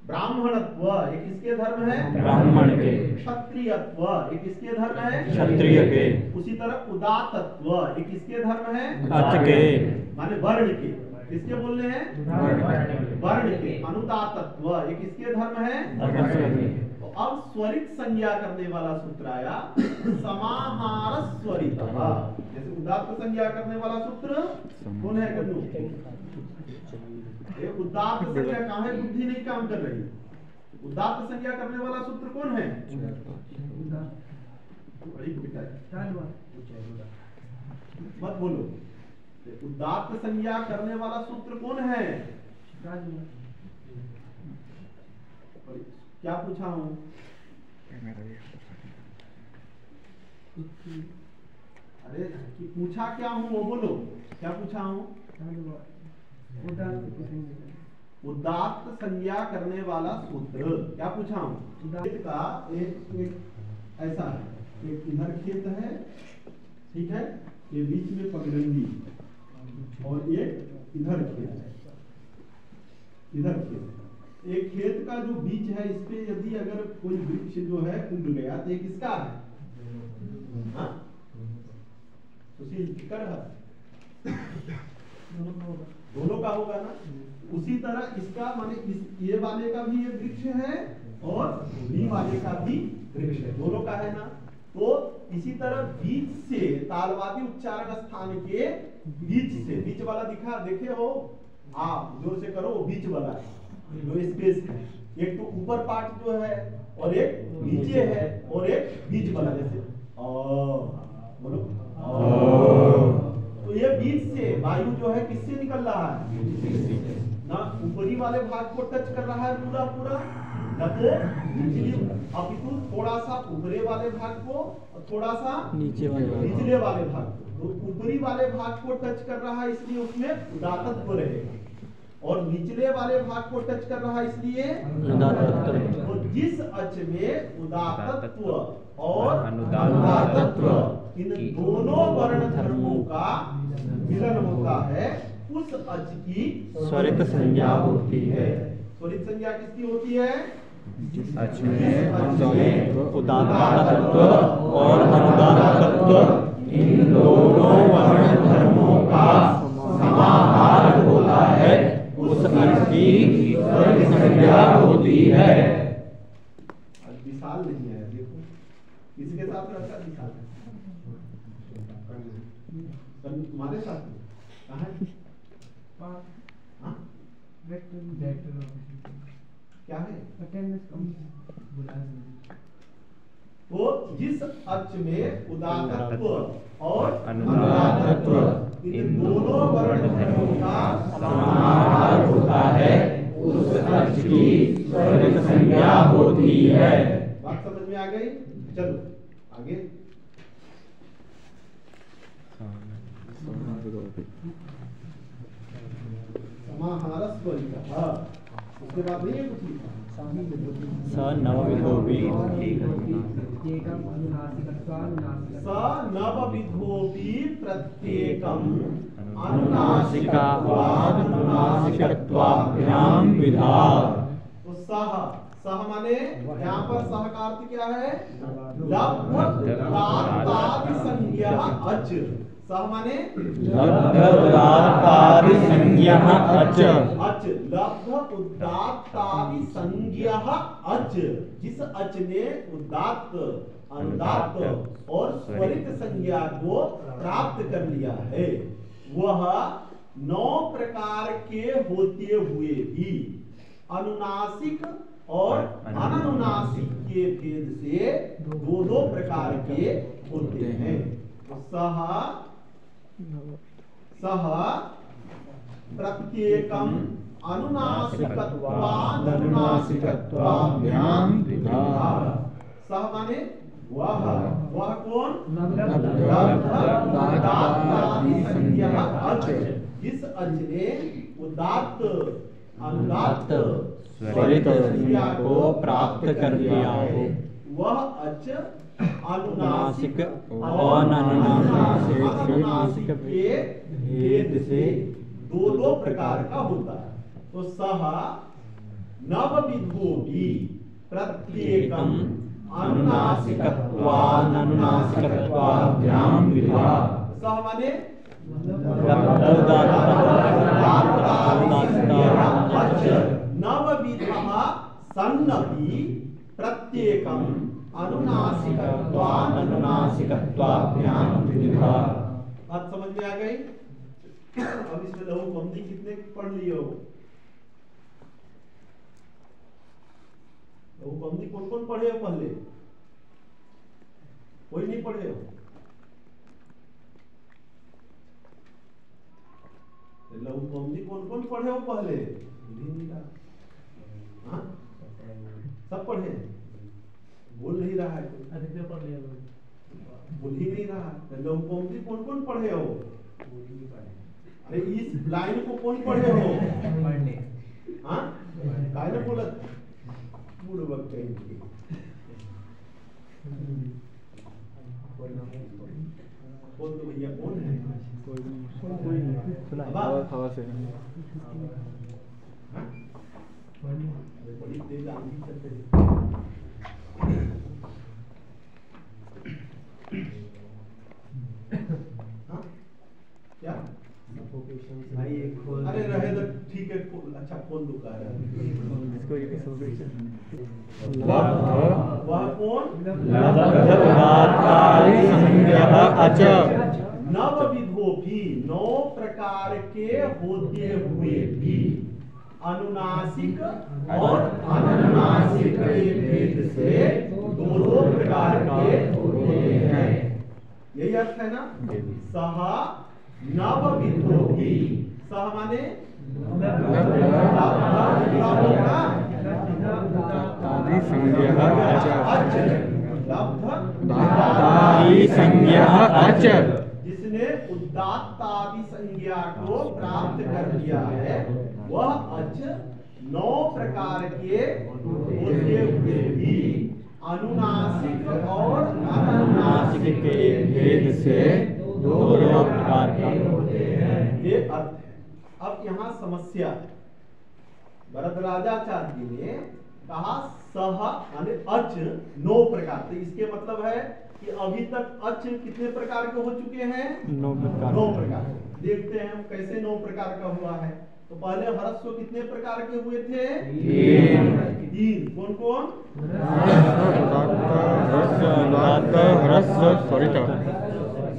ब्राह्मणत्व, ये किसके धर्म है? ब्राह्मण के। क्षत्रियत्व, ये किसके धर्म है? क्षत्रिय के। उसी तरह उदात्तत्व, ये किसके धर्म है? अच के, माने वर्ण के। किसके बोल रहे हैं? वर्ण के। अनुदात्तत्व, ये किसके धर्म है? तो अब स्वरित संज्ञा करने वाला सूत्र आया, समाहार स्वरित। जैसे उदात्त संज्ञा करने वाला सूत्र कौन है? कन्नू। उदात्त संज्ञा कहाँ है? बुद्धि नहीं काम कर रही। उदात्त संज्ञा करने वाला सूत्र कौन है? मत बोलो। उदात्त संज्ञा करने वाला सूत्र कौन है? क्या पूछा हूं? अरे कि पूछा क्या हूं वो बोलो। क्या पूछा हूं? उदात्त संज्ञा करने वाला सूत्र क्या पूछा हूं? खेत का एक ऐसा है, एक इधर खेत है, ठीक है, ये बीच में पगडंडी और एक इधर खेत है, इधर खेत। एक खेत का जो बीच है इस पे यदि अगर कोई वृक्ष जो है उग गया तो ये किसका है? सुशील कर दोनों का होगा ना। उसी तरह इसका माने इस ये वाले का भी ये वृक्ष है और बी वाले का भी वृक्ष है, दोनों का है ना। तो इसी तरह बीच से तालवादी उच्चारण स्थान के बीच से, बीच वाला दिखा देखे हो आप, जोर से करो, वो बीच वाला है जो स्पेस है। एक तो ऊपर पार्ट जो है और एक नीचे है और एक बीच वाला, जैसे बोलो तो ये बीच से वायु जो है किससे निकल रहा है ना, ऊपरी वाले भाग को टच कर रहा है पूरा पूरा, न तो निचली, अपितु थोड़ा सा ऊपरी वाले भाग को और थोड़ा सा निचले वाले भाग को। तो ऊपरी वाले भाग को टच कर रहा है इसलिए उसमें उदात्तत्व रहेगा, और निचले वाले भाग को टच कर रहा है इसलिए अनुदात्तत्व। तो जिस अच में उदात्तत्व और अनुदात्तत्व इन दोनों वर्ण धर्मों का मिलन होता है, उस अच की स्वरित संज्ञा होती है। स्वरित संज्ञा किसकी होती है? जिस अच में उदात्तत्व और अनुदात्तत्व इन दोनों वर्ण धर्मों का समाहार होता है, उस अच की स्वरित संज्ञा होती है। विशाल नहीं है, देखो किसके साथ रहता है विशाल, तुम्हारे साथ कहाँ है? क्या है? तो जिस अच में उदात्तत्व और अनुदात्तत्व इन दोनों वर्ण धर्मों का समाहार होता है, उस अच की स्वरित संज्ञा होती है। बात समझ में आ गई? चलो आगे। समाहारस्वरितः, उसके बाद नहीं है कुछ लिखा। स नवविधोऽपि प्रत्येकम् अनुनासिकावादनुनासिकत्वाभ्यां विधात्। तो सह माने यहाँ पर सह का अर्थ क्या है? लब्धदातादि संज्ञा अच। सह माने लब्धदातादि संज्ञा अच। अच लब्ध उदात्तादि संज्ञा अच, जिस अच ने उदात्त, अनुदात्त और स्वरित संज्ञा को प्राप्त कर लिया है, वह 9 प्रकार के होते हुए भी अनुनासिक और अननुनासिक के भेद से दो प्रकार के होते हैं। तो सह प्रत्येकम अनुनासिकत्वानुनासिकत्वाभ्यां विधात्। सह माने वह कौन? लब्धदातादि संज्ञा अच, जिस अच ने उदात्त, अनुदात्त, स्वरित संज्ञा को प्राप्त कर लिया हो, वह अच अनुनासिक और अनुनासिक के भेद से दो प्रकार का होता है। तो सह नवविधोऽपि प्रत्येकम् अनुनासिकत्वानुनासिकत्वाभ्यां विधात्। सह माने नवविधः सन्नपि प्रत्येकम् अनुनासिकत्वानुनासिकत्वाभ्यां विधात्। बात समझ में आ गई? अब इसमें लघु पंक्ति कितने पढ़ लिए हो? लघु पंक्ति कौन कौन पढ़े हो पहले? कोई नहीं पढ़े हो? लघु पंक्ति कौन कौन पढ़े हो पहले? हाँ? सब पढ़े? बोल नहीं रहा है कोई, अधिकतर पढ़ लिया लोग, बोल ही नहीं रहा है। लघु पंक्ति कौन कौन पढ़े हो? अरे इस लाइन को कौन पढ़े हो? हाँ? काहे ना बोला पूर्ण वक्त कहेंगे। कौन तो भैया कौन है? कोई नहीं सुना हवा से। हाँ? बड़ी तेज आंधी चल रही है। हाँ? क्या? भाई एक खोल अरे रहे तो ठीक है, अच्छा खोल दो कह रहा है। वह कौन? नवविधो भी, 9 प्रकार के होते हुए भी अनुनासिक और अनुनासिक के भेद से 2 प्रकार के होते हैं। यही अर्थ है ना? सह नवविधो भी, सह माने जिसने उदात्तादि संज्ञा को प्राप्त कर लिया है, वह अच 9 प्रकार के होते हुए भी अनुनासिक और अनुनासिक के भेद से 2 प्रकार के होते हैं। ये अर्थ है। अब यहाँ समस्या है। वरदराजाचार्य जी ने कहा सह यानी अच 9 प्रकार। तो इसके मतलब है कि अभी तक अच कितने प्रकार के हो चुके हैं? 9 प्रकार। देखते हैं हम कैसे 9 प्रकार का हुआ है। तो पहले ह्रस्व कितने प्रकार के हुए थे? 3। कौन कौन?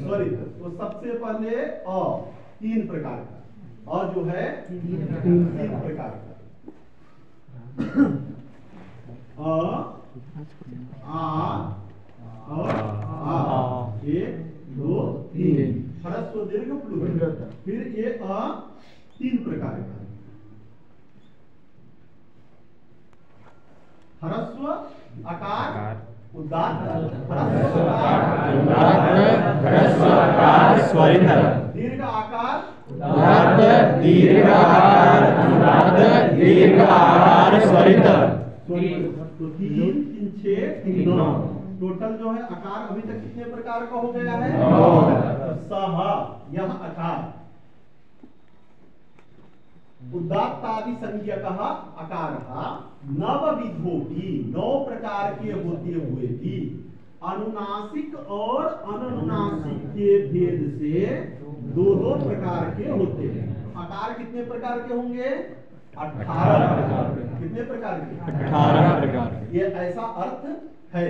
स्वरित। तो सबसे पहले अ 3 प्रकार का, और जो है 3 प्रकार का। अ, आ और आ, 1 2 3। ह्रस्व दीर्घ प्लुत। फिर ये अ 3 प्रकार का। ह्रस्व आकार उदात्त, ह्रस्व आकार स्वरित, दीर्घ आकार दीर्घ आकार स्वरित। तो 3 3 6 3 9 टोटल जो है आकार अभी तक कितने प्रकार का हो गया है? सह, यह आकार उदात्तादि संज्ञकः अकारः नवविधो भी, 9 प्रकार के होते हुए भी अनुनासिक और अनुनासिक के भेद से 2 प्रकार के होते हैं। आकार कितने प्रकार के होंगे? 18 प्रकार। कितने प्रकार के? 18 प्रकार। ये ऐसा अर्थ है।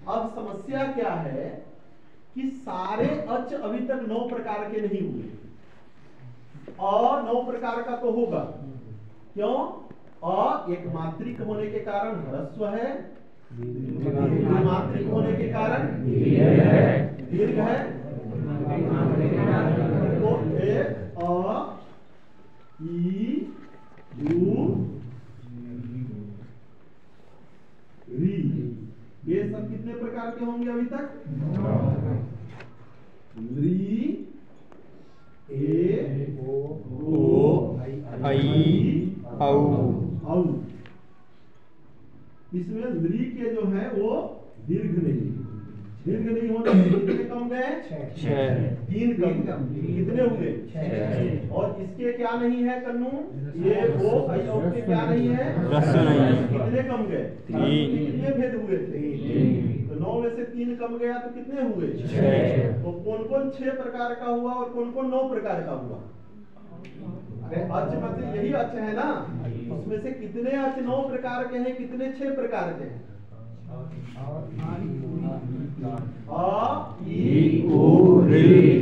अब समस्या क्या है कि सारे अच अभी तक 9 प्रकार के नहीं हुए, और 9 प्रकार का तो होगा। क्यों? एक मात्रिक होने के कारण ह्रस्व है, मात्रिक होने के कारण दीर्घ है। तो ए अ ई उ री, ये सब कितने प्रकार के होंगे अभी तक? री ए ओ आई औ। इसमें ली के जो है वो दीर्घ नहीं होने से कितने कम गए? 3 कम। कितने हुए? 6। और इसके क्या नहीं है कन्नू? ये वो के क्या नहीं है? कितने कम गए? 3। कितने भेद हुए थे? 3। तो 9 में से 3 कम गया तो कितने हुए? 6। तो कौन कौन 6 प्रकार का हुआ और कौन कौन 9 प्रकार का हुआ? अरे अच मतलब यही अच है ना, उसमें से कितने अच 9 प्रकार के हैं, कितने 6 प्रकार के हैं?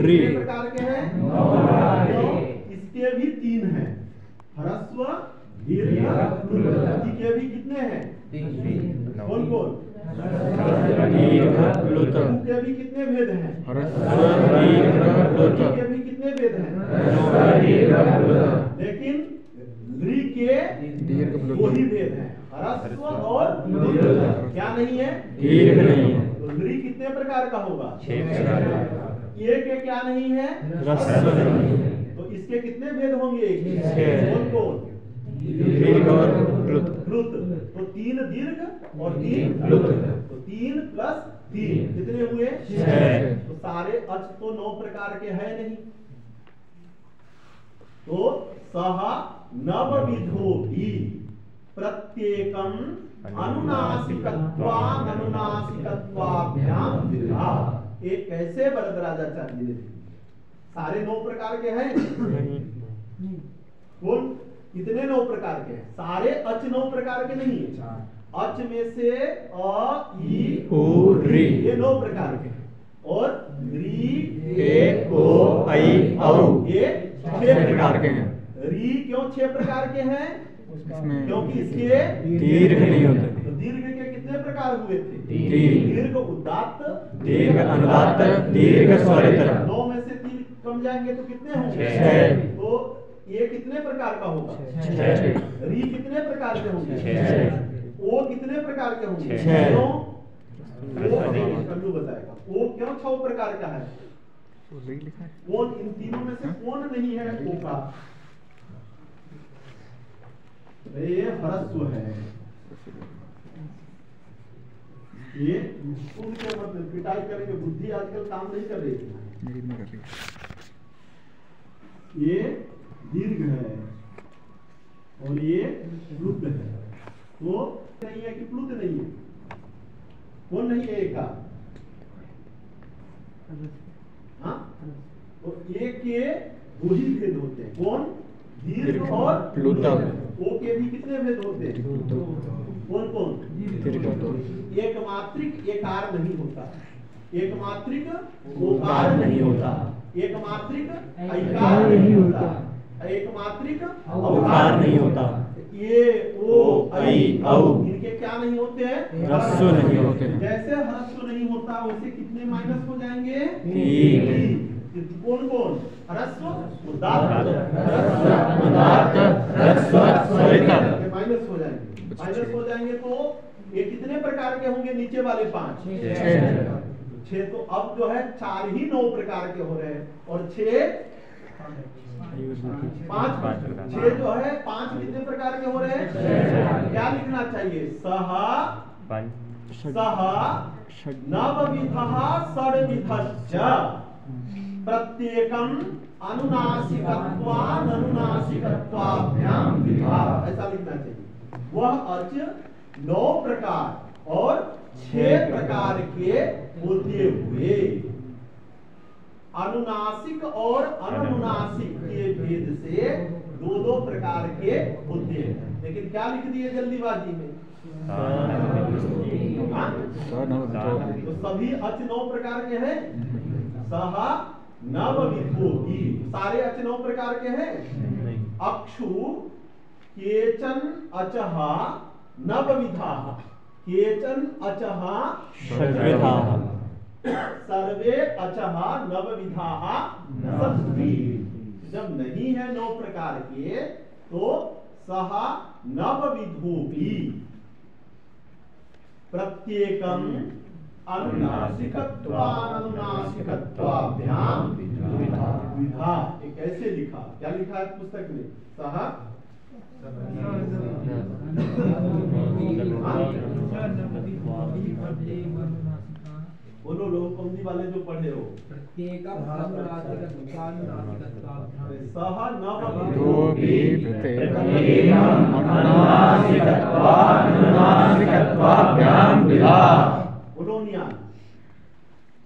कितने प्रकार के हैं? इसके भी 3 हैं। ह्रस्व दीर्घ के भी कितने हैं? कौन कौन? के भी कितने भेद हैं? के भी कितने भेद हैं? लेकिन ली के वही भेद हैं, ह्रस्व और क्या नहीं है? दीर्घ नहीं है। तो ली कितने प्रकार का होगा? 6 प्रकार। ये के क्या नहीं है? ह्रस्व नहीं है। तो इसके कितने भेद होंगे? 6। कौन कौन? दीर्घ और प्लुत। तो 3 दीर्घ और 3 प्लुत। तो 3 + 3 कितने हुए? 6। तो सारे अच तो 9 प्रकार के हैं नहीं। तो सह नवविधो भी प्रत्येकम अनुनासिकत्वाभ्याम विधा। एक कैसे वरदराजाचार्य जी ने सारे 9 प्रकार के हैं? कौन कितने 9 प्रकार के हैं? सारे अच 9 प्रकार के नहीं है। अच में से अ, ई, उ, ऋ ये 9 प्रकार के हैं, और री, ए, ओ, ऐ, औ ये 6 प्रकार के हैं। री क्यों 6 प्रकार के हैं? क्योंकि इसके दीर्घ नहीं होते। तो दीर्घ के कितने प्रकार हुए थे? दीर्घ, उदात्त, दीर्घ अनुदात्त, दीर्घ स्वरित। 9 में से 3 कम जाएंगे तो कितने होंगे? 6। तो ये कितने प्रकार का होगा? 6। री कितने प्रकार के होंगे? 6। ओ कितने प्रकार के होंगे? 6। क्यों? वो कल्लू बताएगा। ओ क्यों 6 प्रकार का है? कौन इन तीनों में से कौन नहीं है ओ का? ये ह्रस्व है। ये उनके मतलब पिटाई करेंगे, बुद्धि आजकल काम नहीं कर रही है। ये दीर्घ है और ये प्लुत है। तो नहीं है कि प्लुत नहीं है? कौन नहीं है एक का? हाँ? तो एक के 2 ही भेद होते हैं। कौन? दीर्घ और प्लुत। ओ के भी कितने भेद होते हैं? कौन कौन? एक मात्रिक एकार नहीं होता, एक मात्रिक ओकार नहीं होता, एक मात्रिक ऐकार नहीं होता, एक मात्रिक अवकार नहीं होता। ये ओ, ऐ, औ इनके क्या नहीं होते हैं? ह्रस्व नहीं होते हैं। जैसे ह्रस्व नहीं होता वैसे कितने माइनस हो जाएंगे? 3। कौन कौन? ह्रस्व, उदात्त, ह्रस्व, स्वरित। माइनस हो जाएंगे। माइनस हो जाएंगे तो ये कितने प्रकार के होंगे? नीचे वाले 5। 6। तो अब जो है 4 ही 9 प्रकार के हो रहे हैं, और 6 5 6 जो है 5 कितने प्रकार के हो रहे हैं? क्या लिखना चाहिए? सह नवविधः षड्विधश्च प्रत्येकम अनुनासिकत्वाभ्याम विधा, ऐसा लिखना चाहिए। वह अच 9 प्रकार और 6 प्रकार के होते हुए अनुनासिक और अनुनासिक के भेद से 2 प्रकार के होते हैं। लेकिन क्या लिख दिए जल्दीबाजी में? तो सभी अच 9 प्रकार के हैं। सह नवविधो की सारे अच 9 प्रकार के हैं। अक्षु केचन अचः नवविधाः, केचन अचः षड्विधाः, सर्वे अचः नवविधाः षड्वी। जब नहीं है 9 प्रकार के तो सह नवविधोऽपि प्रत्येकम अनुनासिकत्वाभ्याम विधा। ये कैसे लिखा? क्या लिखा है पुस्तक में? सह बोलो लोग कौमदी वाले जो पढ़े हो। सह अनुनासिकत्वाभ्याम विधा। बोलो निया।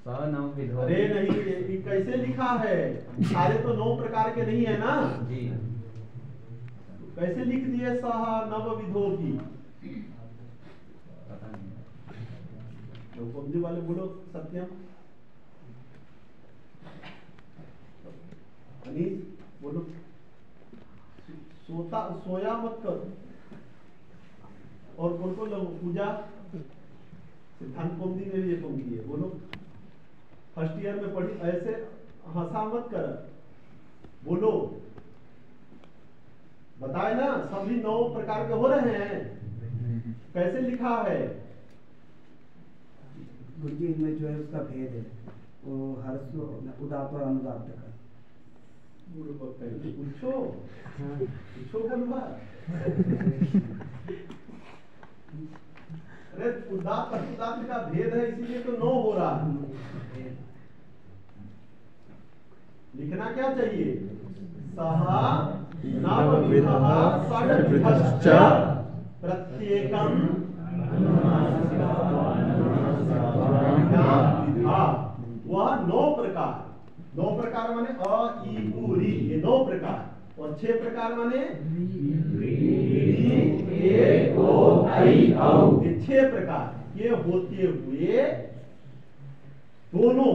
अरे नहीं, ये कैसे लिखा है? सारे तो 9 प्रकार के नहीं है ना जी। कैसे लिख दिए सह नवविधो की? कौमदी वाले बोलो। सत्यम, अनीस बोलो। सोया मत कर। और कौन कौन लोग? पूजा, सिद्धांत कौमदी में भी ये कौमदी है। बोलो। फर्स्ट ईयर में पढ़ी, ऐसे हंसा मत कर। बोलो, बताए ना सभी 9 प्रकार के हो रहे हैं। कैसे लिखा है? गुरुजी इनमें जो है उसका भेद है, वो ह्रस्व उदात्त और अनुदात्त का। पूछो पूछो बोलवा। अरे उदात्त अनुदात्त का भेद है, इसीलिए तो 9 हो रहा है। लिखना क्या चाहिए? सह नवविधः षड्विधश्च प्रत्येकम अनुनासिकत्वाभ्याम विधा। वह 9 प्रकार 9 प्रकार माने अ ई उ री, ये 9 प्रकार। और 6 प्रकार माने री ए ओ आई औ, ये 6 प्रकार ये होते हुए दोनों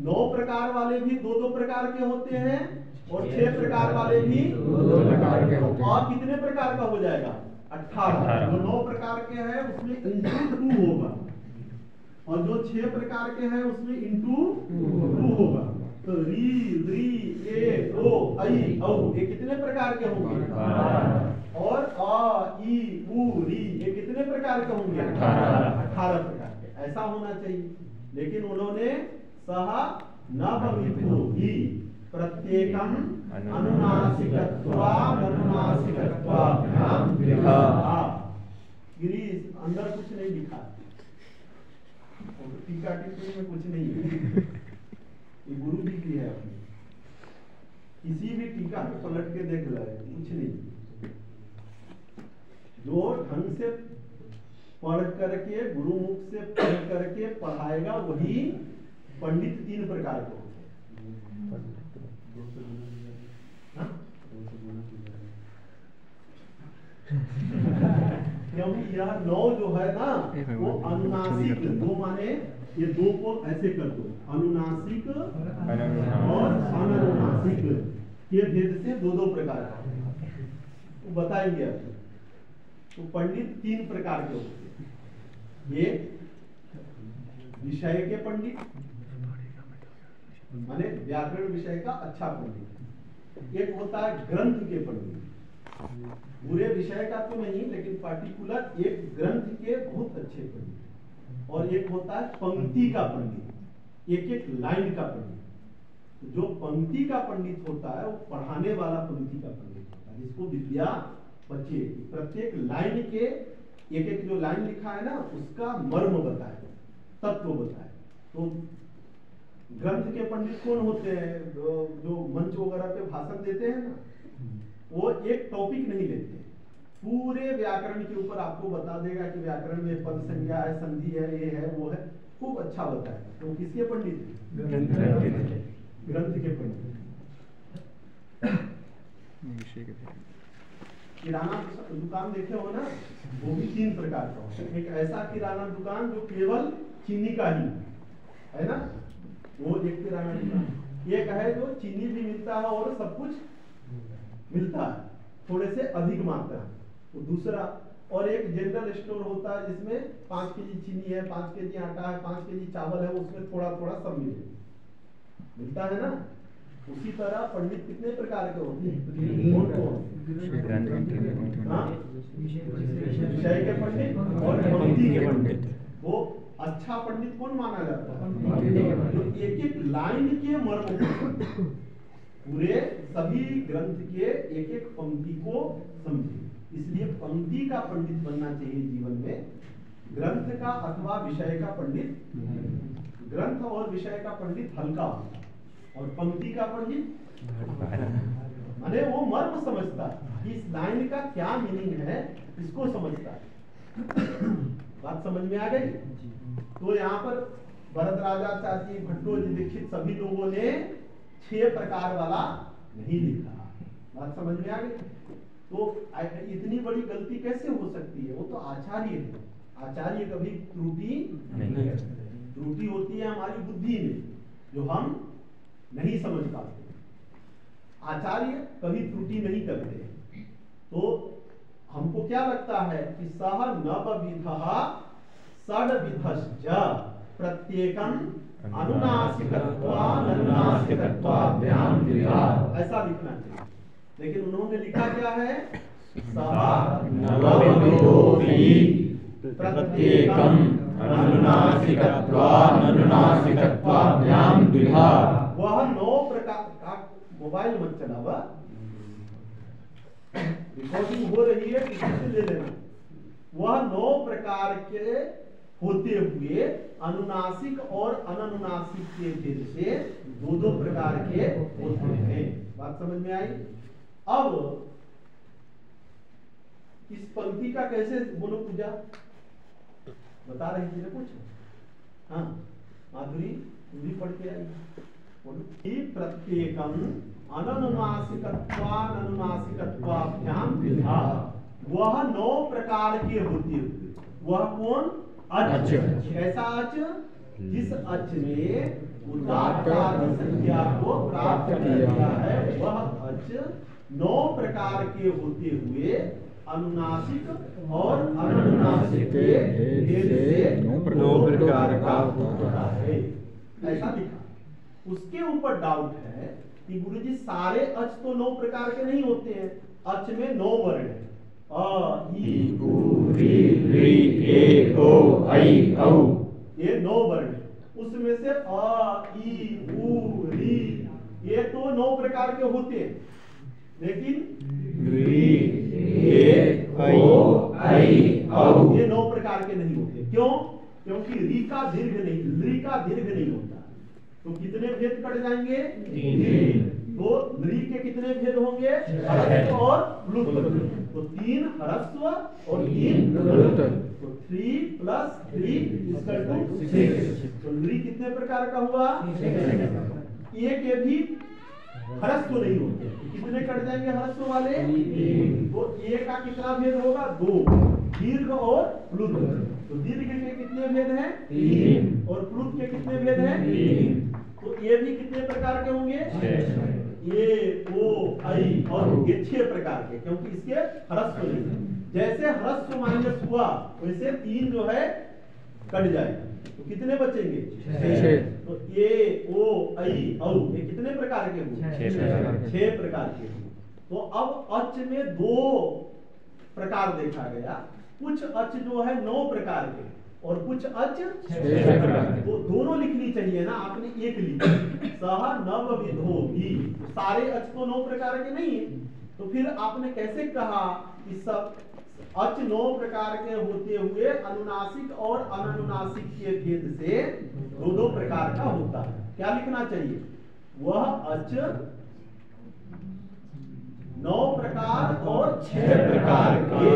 9 प्रकार वाले भी 2-2 प्रकार के होते हैं और 6 प्रकार वाले भी 2-2 प्रकार के होते हैं। और कितने प्रकार का हो जाएगा? 18। जो 9 प्रकार के हैं उसमें इंटू 2 होगा और जो 6 प्रकार के हैं उसमें इंटू 2 होगा। तो री री ए ओ आई औ ये कितने प्रकार के होंगे? 12। और अ ई उ री ये कितने प्रकार के होंगे? 18 प्रकार के। ऐसा होना चाहिए, लेकिन उन्होंने सह नवविधो ही प्रत्येकम अनुनासिकत्वानुनासिकत्वाभ्याम द्विधा। गिरीश अंदर कुछ नहीं लिखा, टीका टिप्पणी में कुछ नहीं है, ये गुरु जी की है अपनी। किसी भी टीका पे पलट के देख ले, कुछ नहीं। जो ढंग से पढ़ करके गुरुमुख से पढ़ करके पढ़ाएगा वही पंडित 3 प्रकार के होते हैं। क्योंकि यह 9 जो है ना वो अनुनासिक, 2 माने ये 2 को ऐसे कर दो, अनुनासिक और अननुनासिक के भेद से 2-2 प्रकार का तो बताएंगे आपको। तो पंडित 3 प्रकार के होते हैं। ये विषय के पंडित माने व्याकरण विषय का अच्छा पंडित, एक होता है ग्रंथ के पंडित, पूरे विषय का तो नहीं लेकिन पार्टिकुलर एक ग्रंथ के बहुत अच्छे पंडित, और एक होता है पंक्ति का पंडित, एक लाइन का पंडित। जो पंक्ति का पंडित होता है वो पढ़ाने वाला पंक्ति का पंडित होता है, जिसको विद्या बच्चे प्रत्येक लाइन के एक जो लाइन लिखा है ना उसका मर्म बताए, तत्व बताए। तो ग्रंथ के पंडित कौन होते हैं? जो मंच वगैरह पे भाषण देते हैं ना, वो एक टॉपिक नहीं लेते, पूरे व्याकरण के ऊपर आपको बता देगा कि व्याकरण में पद संज्ञा है, संधि है, ये है वो है, खूब अच्छा बताए। तो किसके पंडित? ग्रंथ के पंडित। किराना दुकान देखे हो ना, वो भी 3 प्रकार का होता है। एक ऐसा किराना दुकान जो केवल चीनी का ही है ना, वो एक किराना दुकान। एक है जो चीनी भी मिलता है और सब कुछ मिलता है थोड़े से अधिक मात्रा, वो दूसरा। और एक जनरल स्टोर होता है जिसमें 5 केजी चीनी है, 5 केजी आटा है, 5 केजी चावल है, उसमें थोड़ा थोड़ा सब मिलता है ना। उसी तरह पंडित कितने प्रकार के होते हैं? विषय के पंडित और पंक्ति के पंडित। वो अच्छा पंडित कौन माना जाता है? जो एक लाइन के मर्म पूरे सभी ग्रंथ के एक पंक्ति को समझे। इसलिए पंक्ति का पंडित बनना चाहिए जीवन में, ग्रंथ का अथवा विषय का पंडित। ग्रंथ और विषय का पंडित हल्का होता है और पंक्ति का पंडित माने वो मर्म समझता है कि इस लाइन का क्या मीनिंग है, इसको समझता है। बात समझ में आ गई? तो यहाँ पर वरदराजाचार्य, भट्टोजी दीक्षित सभी लोगों ने 6 प्रकार वाला नहीं लिखा। बात समझ में आ गई? तो इतनी बड़ी गलती कैसे हो सकती है? वो तो आचार्य है, आचार्य कभी त्रुटि नहीं करते। त्रुटि होती है हमारी बुद्धि में जो हम नहीं समझ पाते। आचार्य कभी त्रुटि नहीं करते। तो हमको क्या लगता है कि सह नवविधः षड्विधश्च प्रत्येकम अनुनासिकत्वानुनासिकत्वाभ्याम द्विधा, ऐसा लिखना चाहिए। लेकिन उन्होंने लिखा क्या है? सह नवविधो हि प्रत्येकम अनुनासिकत्वानुनासिकत्वाभ्याम द्विधा। वह 9 प्रकार का, मोबाइल मत चलावा, रिकॉर्डिंग हो रही है, किसी से ले लेना। वह 9 प्रकार के होते हुए अनुनासिक और अननुनासिक के भेद से 2-2 प्रकार के होते हैं। बात समझ में आई? अब इस पंक्ति का कैसे बोलो पूजा बता रही थी ना कुछ? हाँ माधुरी, तुम भी पढ़ के आई। प्रत्येकम अननुनासिकत्वानुनासिकत्वाभ्याम विधा, वह 9 प्रकार के होते हुए, वह कौन? अच। कैसा अच? जिस अच में उदात्त संज्ञा को प्राप्त किया है, वह अच 9 प्रकार के होते हुए अनुनासिक और अनुनासिक के भेद से 9 प्रकार का होता है। ऐसा लिखा। उसके ऊपर डाउट है कि गुरुजी सारे अच तो 9 प्रकार के नहीं होते हैं। अच में 9 वर्ण है, अ, ई, उ, री, ए, ओ, आई, औ, ये 9 वर्ण है। उसमें से अ, ई, उ, री, ये तो 9 प्रकार के होते हैं, लेकिन री, ए, ओ, आई, औ, ये 9 प्रकार के नहीं होते। क्यों? क्योंकि री का दीर्घ नहीं, ली का दीर्घ नहीं होता। तो कितने भेद कट जाएंगे? 3। तो ली के कितने भेद होंगे? ह्रस्व और प्लुत। तो 3 ह्रस्व और 3 प्लुत। तो 3 + 3 = 6। तो ली कितने प्रकार का हुआ? ये के भी ह्रस्व नहीं होते। कितने कट जाएंगे ह्रस्व वाले? 3। तो ए का कितना भेद होगा? 2, दीर्घ और प्लुत। तो दीर्घ के कितने भेद हैं? 3। और प्लुत के कितने भेद हैं? 3। तो ये भी कितने प्रकार के होंगे? 6। ये, ओ, आई, और ये 6 प्रकार के, क्योंकि इसके ह्रस्व नहीं है। जैसे ह्रस्व माइनस हुआ वैसे 3 जो है कट जाएगा। तो कितने बचेंगे? 6। तो ये, ओ, आई, औ, ये कितने प्रकार के होंगे? 6 प्रकार के होंगे। तो अब अच में 2 प्रकार देखा गया। कुछ अच जो है 9 प्रकार के और कुछ अच 6 प्रकार के। तो दोनों लिखनी चाहिए ना, आपने एक लिखी। सह नव विधो भी, सारे अच तो 9 प्रकार के नहीं है। तो फिर आपने कैसे कहा कि सब अच 9 प्रकार के होते हुए अनुनासिक और अनुनासिक के भेद से 2 प्रकार का होता है? क्या लिखना चाहिए? वह अच 9 प्रकार और 6 प्रकार के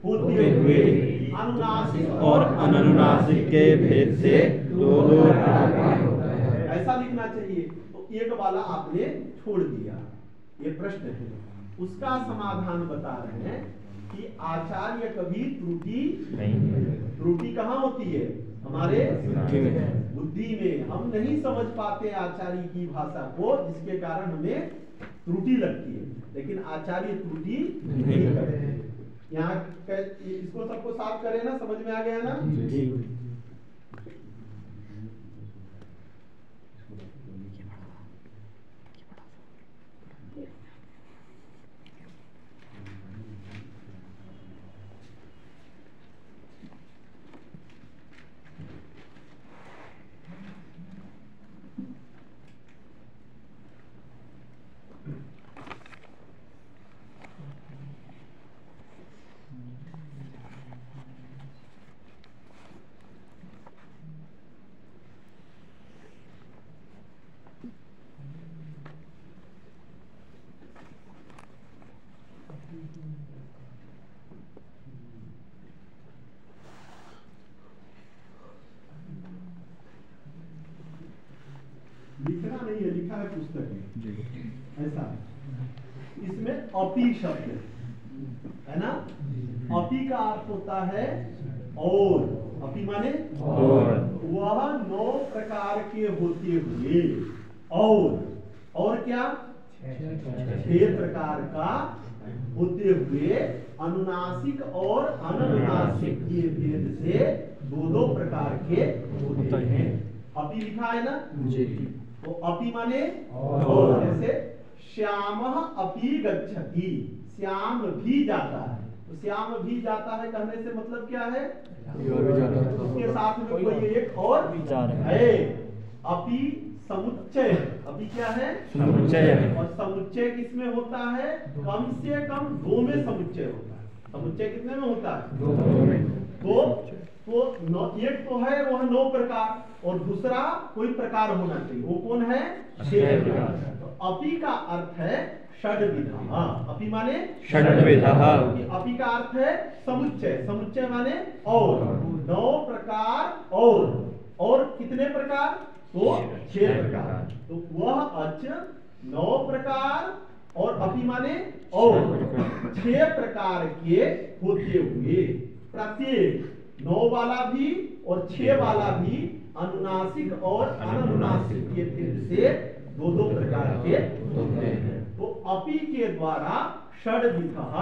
होते हुए अनुनासिक और अनुनासिक के भेद से 2 प्रकार का होता है। ऐसा लिखना चाहिए। तो एक वाला आपने छोड़ दिया, ये प्रश्न है। उसका समाधान बता रहे हैं कि आचार्य कभी त्रुटि नहीं, त्रुटि कहाँ होती है? हमारे बुद्धि में। हम नहीं समझ पाते आचार्य की भाषा को, जिसके कारण हमें त्रुटि लगती है, लेकिन आचार्य त्रुटि नहीं करते। यहाँ इसको सबको साफ करें ना, समझ में आ गया ना? लिखना नहीं है, लिखा है पुस्तक में। ऐसा इसमें अपी शब्द है ना। अपी का अर्थ होता है और। अपी माने और। वह 9 प्रकार के होते हुए और क्या 6 प्रकार का होते हुए अनुनासिक और अनुनासिक के भेद से 2 प्रकार के होते हैं। अपी लिखा है ना जी। तो अपी माने और। जैसे श्यामः अपि गच्छति, श्याम भी जाता है। तो श्याम भी जाता है कहने से मतलब क्या है? उसके साथ में कोई एक और विचार है। अपि समुच्चय, अपि क्या है? समुच्चय। और समुच्चय किसमें होता है? कम से कम 2 में समुच्चय होता है। समुच्चय कितने में होता है? 2 में। तो एक तो है वह 9 प्रकार और दूसरा कोई प्रकार होना चाहिए। वो कौन है? 6 प्रकार। तो अपि का अर्थ है षड्विधा। अपि माने षड्विधा। अपि का अर्थ है समुच्चय, समुच्चय माने और। 9 प्रकार और कितने प्रकार? तो 6 प्रकार। तो वह अच 9 प्रकार और अपि माने और 6 प्रकार के होते हुए प्रत्येक 9 वाला भी और 6 वाला भी अनुनासिक और अननुनासिक के भेद से 2-2 प्रकार के होते हैं। तो अपि के द्वारा षड्विधः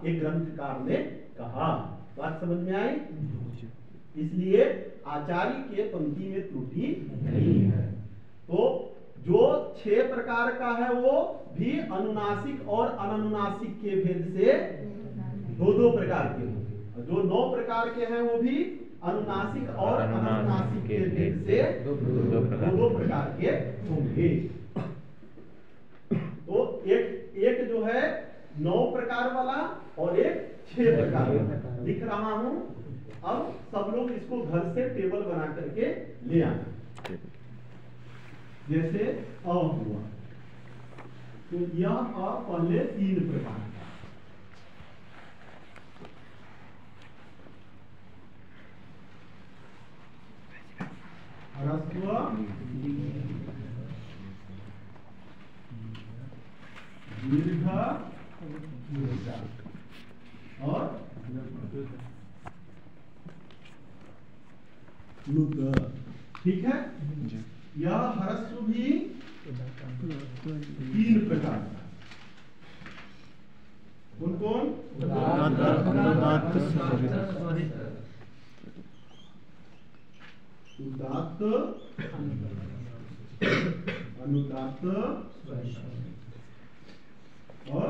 एक ग्रंथकार ने कहा। बात समझ में आई? इसलिए आचार्य के पंक्ति में त्रुटि नहीं है। तो जो 6 प्रकार का है वो भी अनुनासिक और अननुनासिक के भेद से 2-2 प्रकार के होंगे। जो 9 प्रकार के हैं वो भी अनुनासिक और अननुनासिक के भेद से 2-2 प्रकार के होंगे। तो एक जो है 9 प्रकार वाला और एक 6 प्रकार वाला लिख रहा हूं। अब सब लोग इसको घर से टेबल बना करके ले आना। जैसे अ हुआ तो यह अ पहले 3 प्रकार का। ह्रस्व दीर्घ और लुत। ठीक है। यह ह्रस्व भी 3 प्रकार का। कौन कौन? उदात्त, अनुदात्त और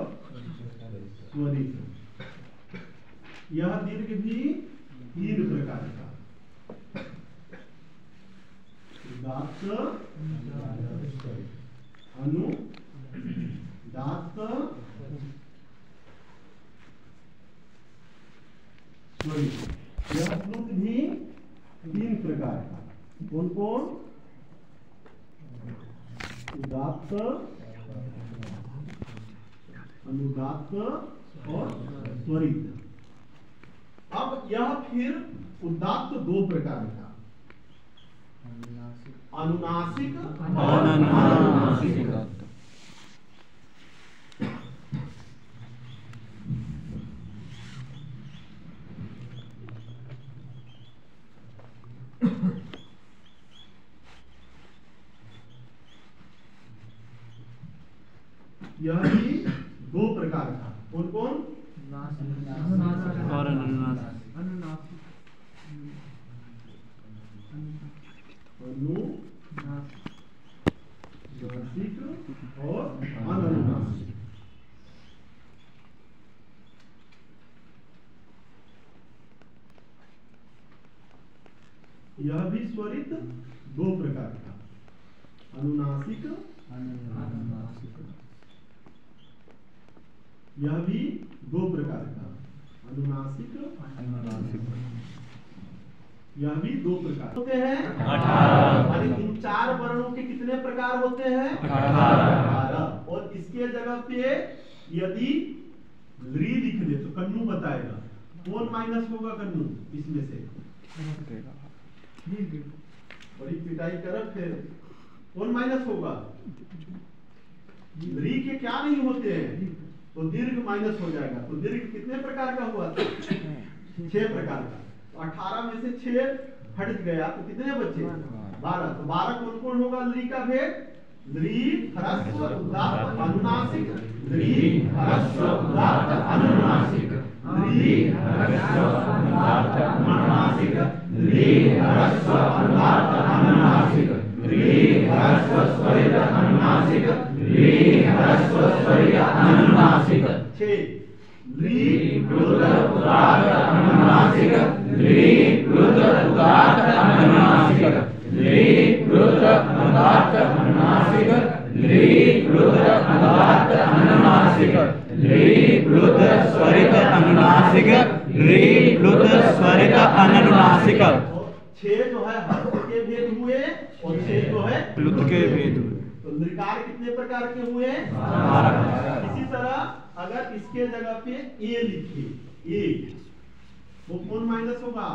स्वरित। यह दीर्घ भी 3 प्रकार का। उदात्त, अनुदात्त, स्वरित। यह प्लुत भी 3 प्रकार का। कौन कौन? उदात्त, अनुदात्त और स्वरित। अब यह फिर उदात्त 2 प्रकार का। अनुनासिक, यह भी 2 प्रकार का। कौन कौन? और अनुनासिक और अननुनासिक। यह भी स्वरित 2 प्रकार का। अनुनासिक, यह भी 2 प्रकार का। अनुनासिक, यह भी 2 प्रकार होते हैं। 18। इन 4 वर्णों के कितने प्रकार होते हैं? 18। और इसके जगह पे यदि री लिख दे तो कन्नू बताएगा। कौन माइनस होगा कन्नू इसमें से? बड़ी पिटाई कर फिर कौन माइनस होगा? री के क्या नहीं होते हैं तो दीर्घ माइनस हो जाएगा। तो दीर्घ कितने प्रकार का हुआ? 6 प्रकार का। 18 में से 6 हट गया तो कितने बचे? 12। तो 12 कौन कौन होगा? ली का भेद ली, ह्रस्व, उदात्त, अनुनासिक। ली, ह्रस्व, उदात्त, अनुनासिक। ली, ह्रस्व, उदात्त, अनुनासिक। ली, ह्रस्व, उदात्त, अनुनासिक। ली, ह्रस्व, स्वरित, अनुनासिक। ली, ह्रस्व, स्वरित, अनुनासिक। 6 ली, प्लुत, उदात्त, अनुनासिक। ली, प्लुत, उदात्त, अनुनासिक। ली, प्लुत, उदात्त, अनुनासिक। ली, प्लुत, उदात्त, अनुनासिक। ली, प्लुत, स्वरित, अनुनासिक। ली, प्लुत, स्वरित, अनुनासिक। 6 जो है हर्ष के भेद हुए और 6 जो है प्लुत के भेद हुए। तो नृकार कितने प्रकार के हुए? 12। इसी तरह अगर इसके जगह पे ए लिखिए, ए तो कौन माइनस होगा?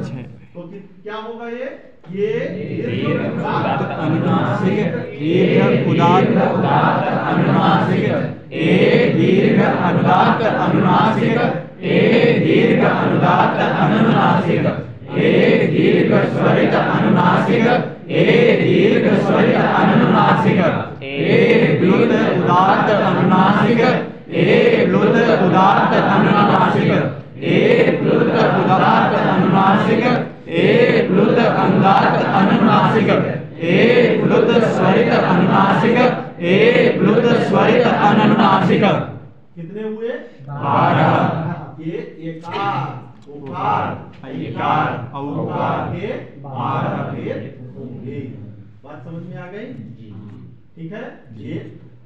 6। तो क्या होगा ये दीर्घ उदात्त अनुनासिक, दीर्घ उदात्त अनुनासिक, ए दीर्घ अनुदात्त अनुनासिक, ए दीर्घ अनुदात्त अनुनासिक, ए दीर्घ स्वरित अनुनासिक, ए दीर्घ स्वरित अनुनासिक, ए प्लुत उदात्त अनुनासिक, ए प्लुत उदात्त अनुनासिक, ए प्लुत उदात्त अनुनासिक, ए प्लुत अनुदात्त अनुनासिक, ए प्लुत स्वरित अनुनासिक, ए प्लुत स्वरित अनुनासिक। कितने हुए? 12। ये एकार उकार ऐकार औकार के 12 भेद होंगे। बात समझ में आ गई? ठीक है। ये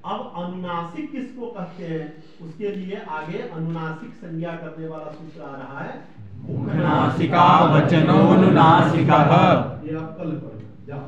अब अनुनासिक किसको कहते हैं, उसके लिए आगे अनुनासिक संज्ञा करने वाला सूत्र आ रहा है। मुखनासिका वचनोनुनासिकः। ये आप कल पढ़ना जाओ।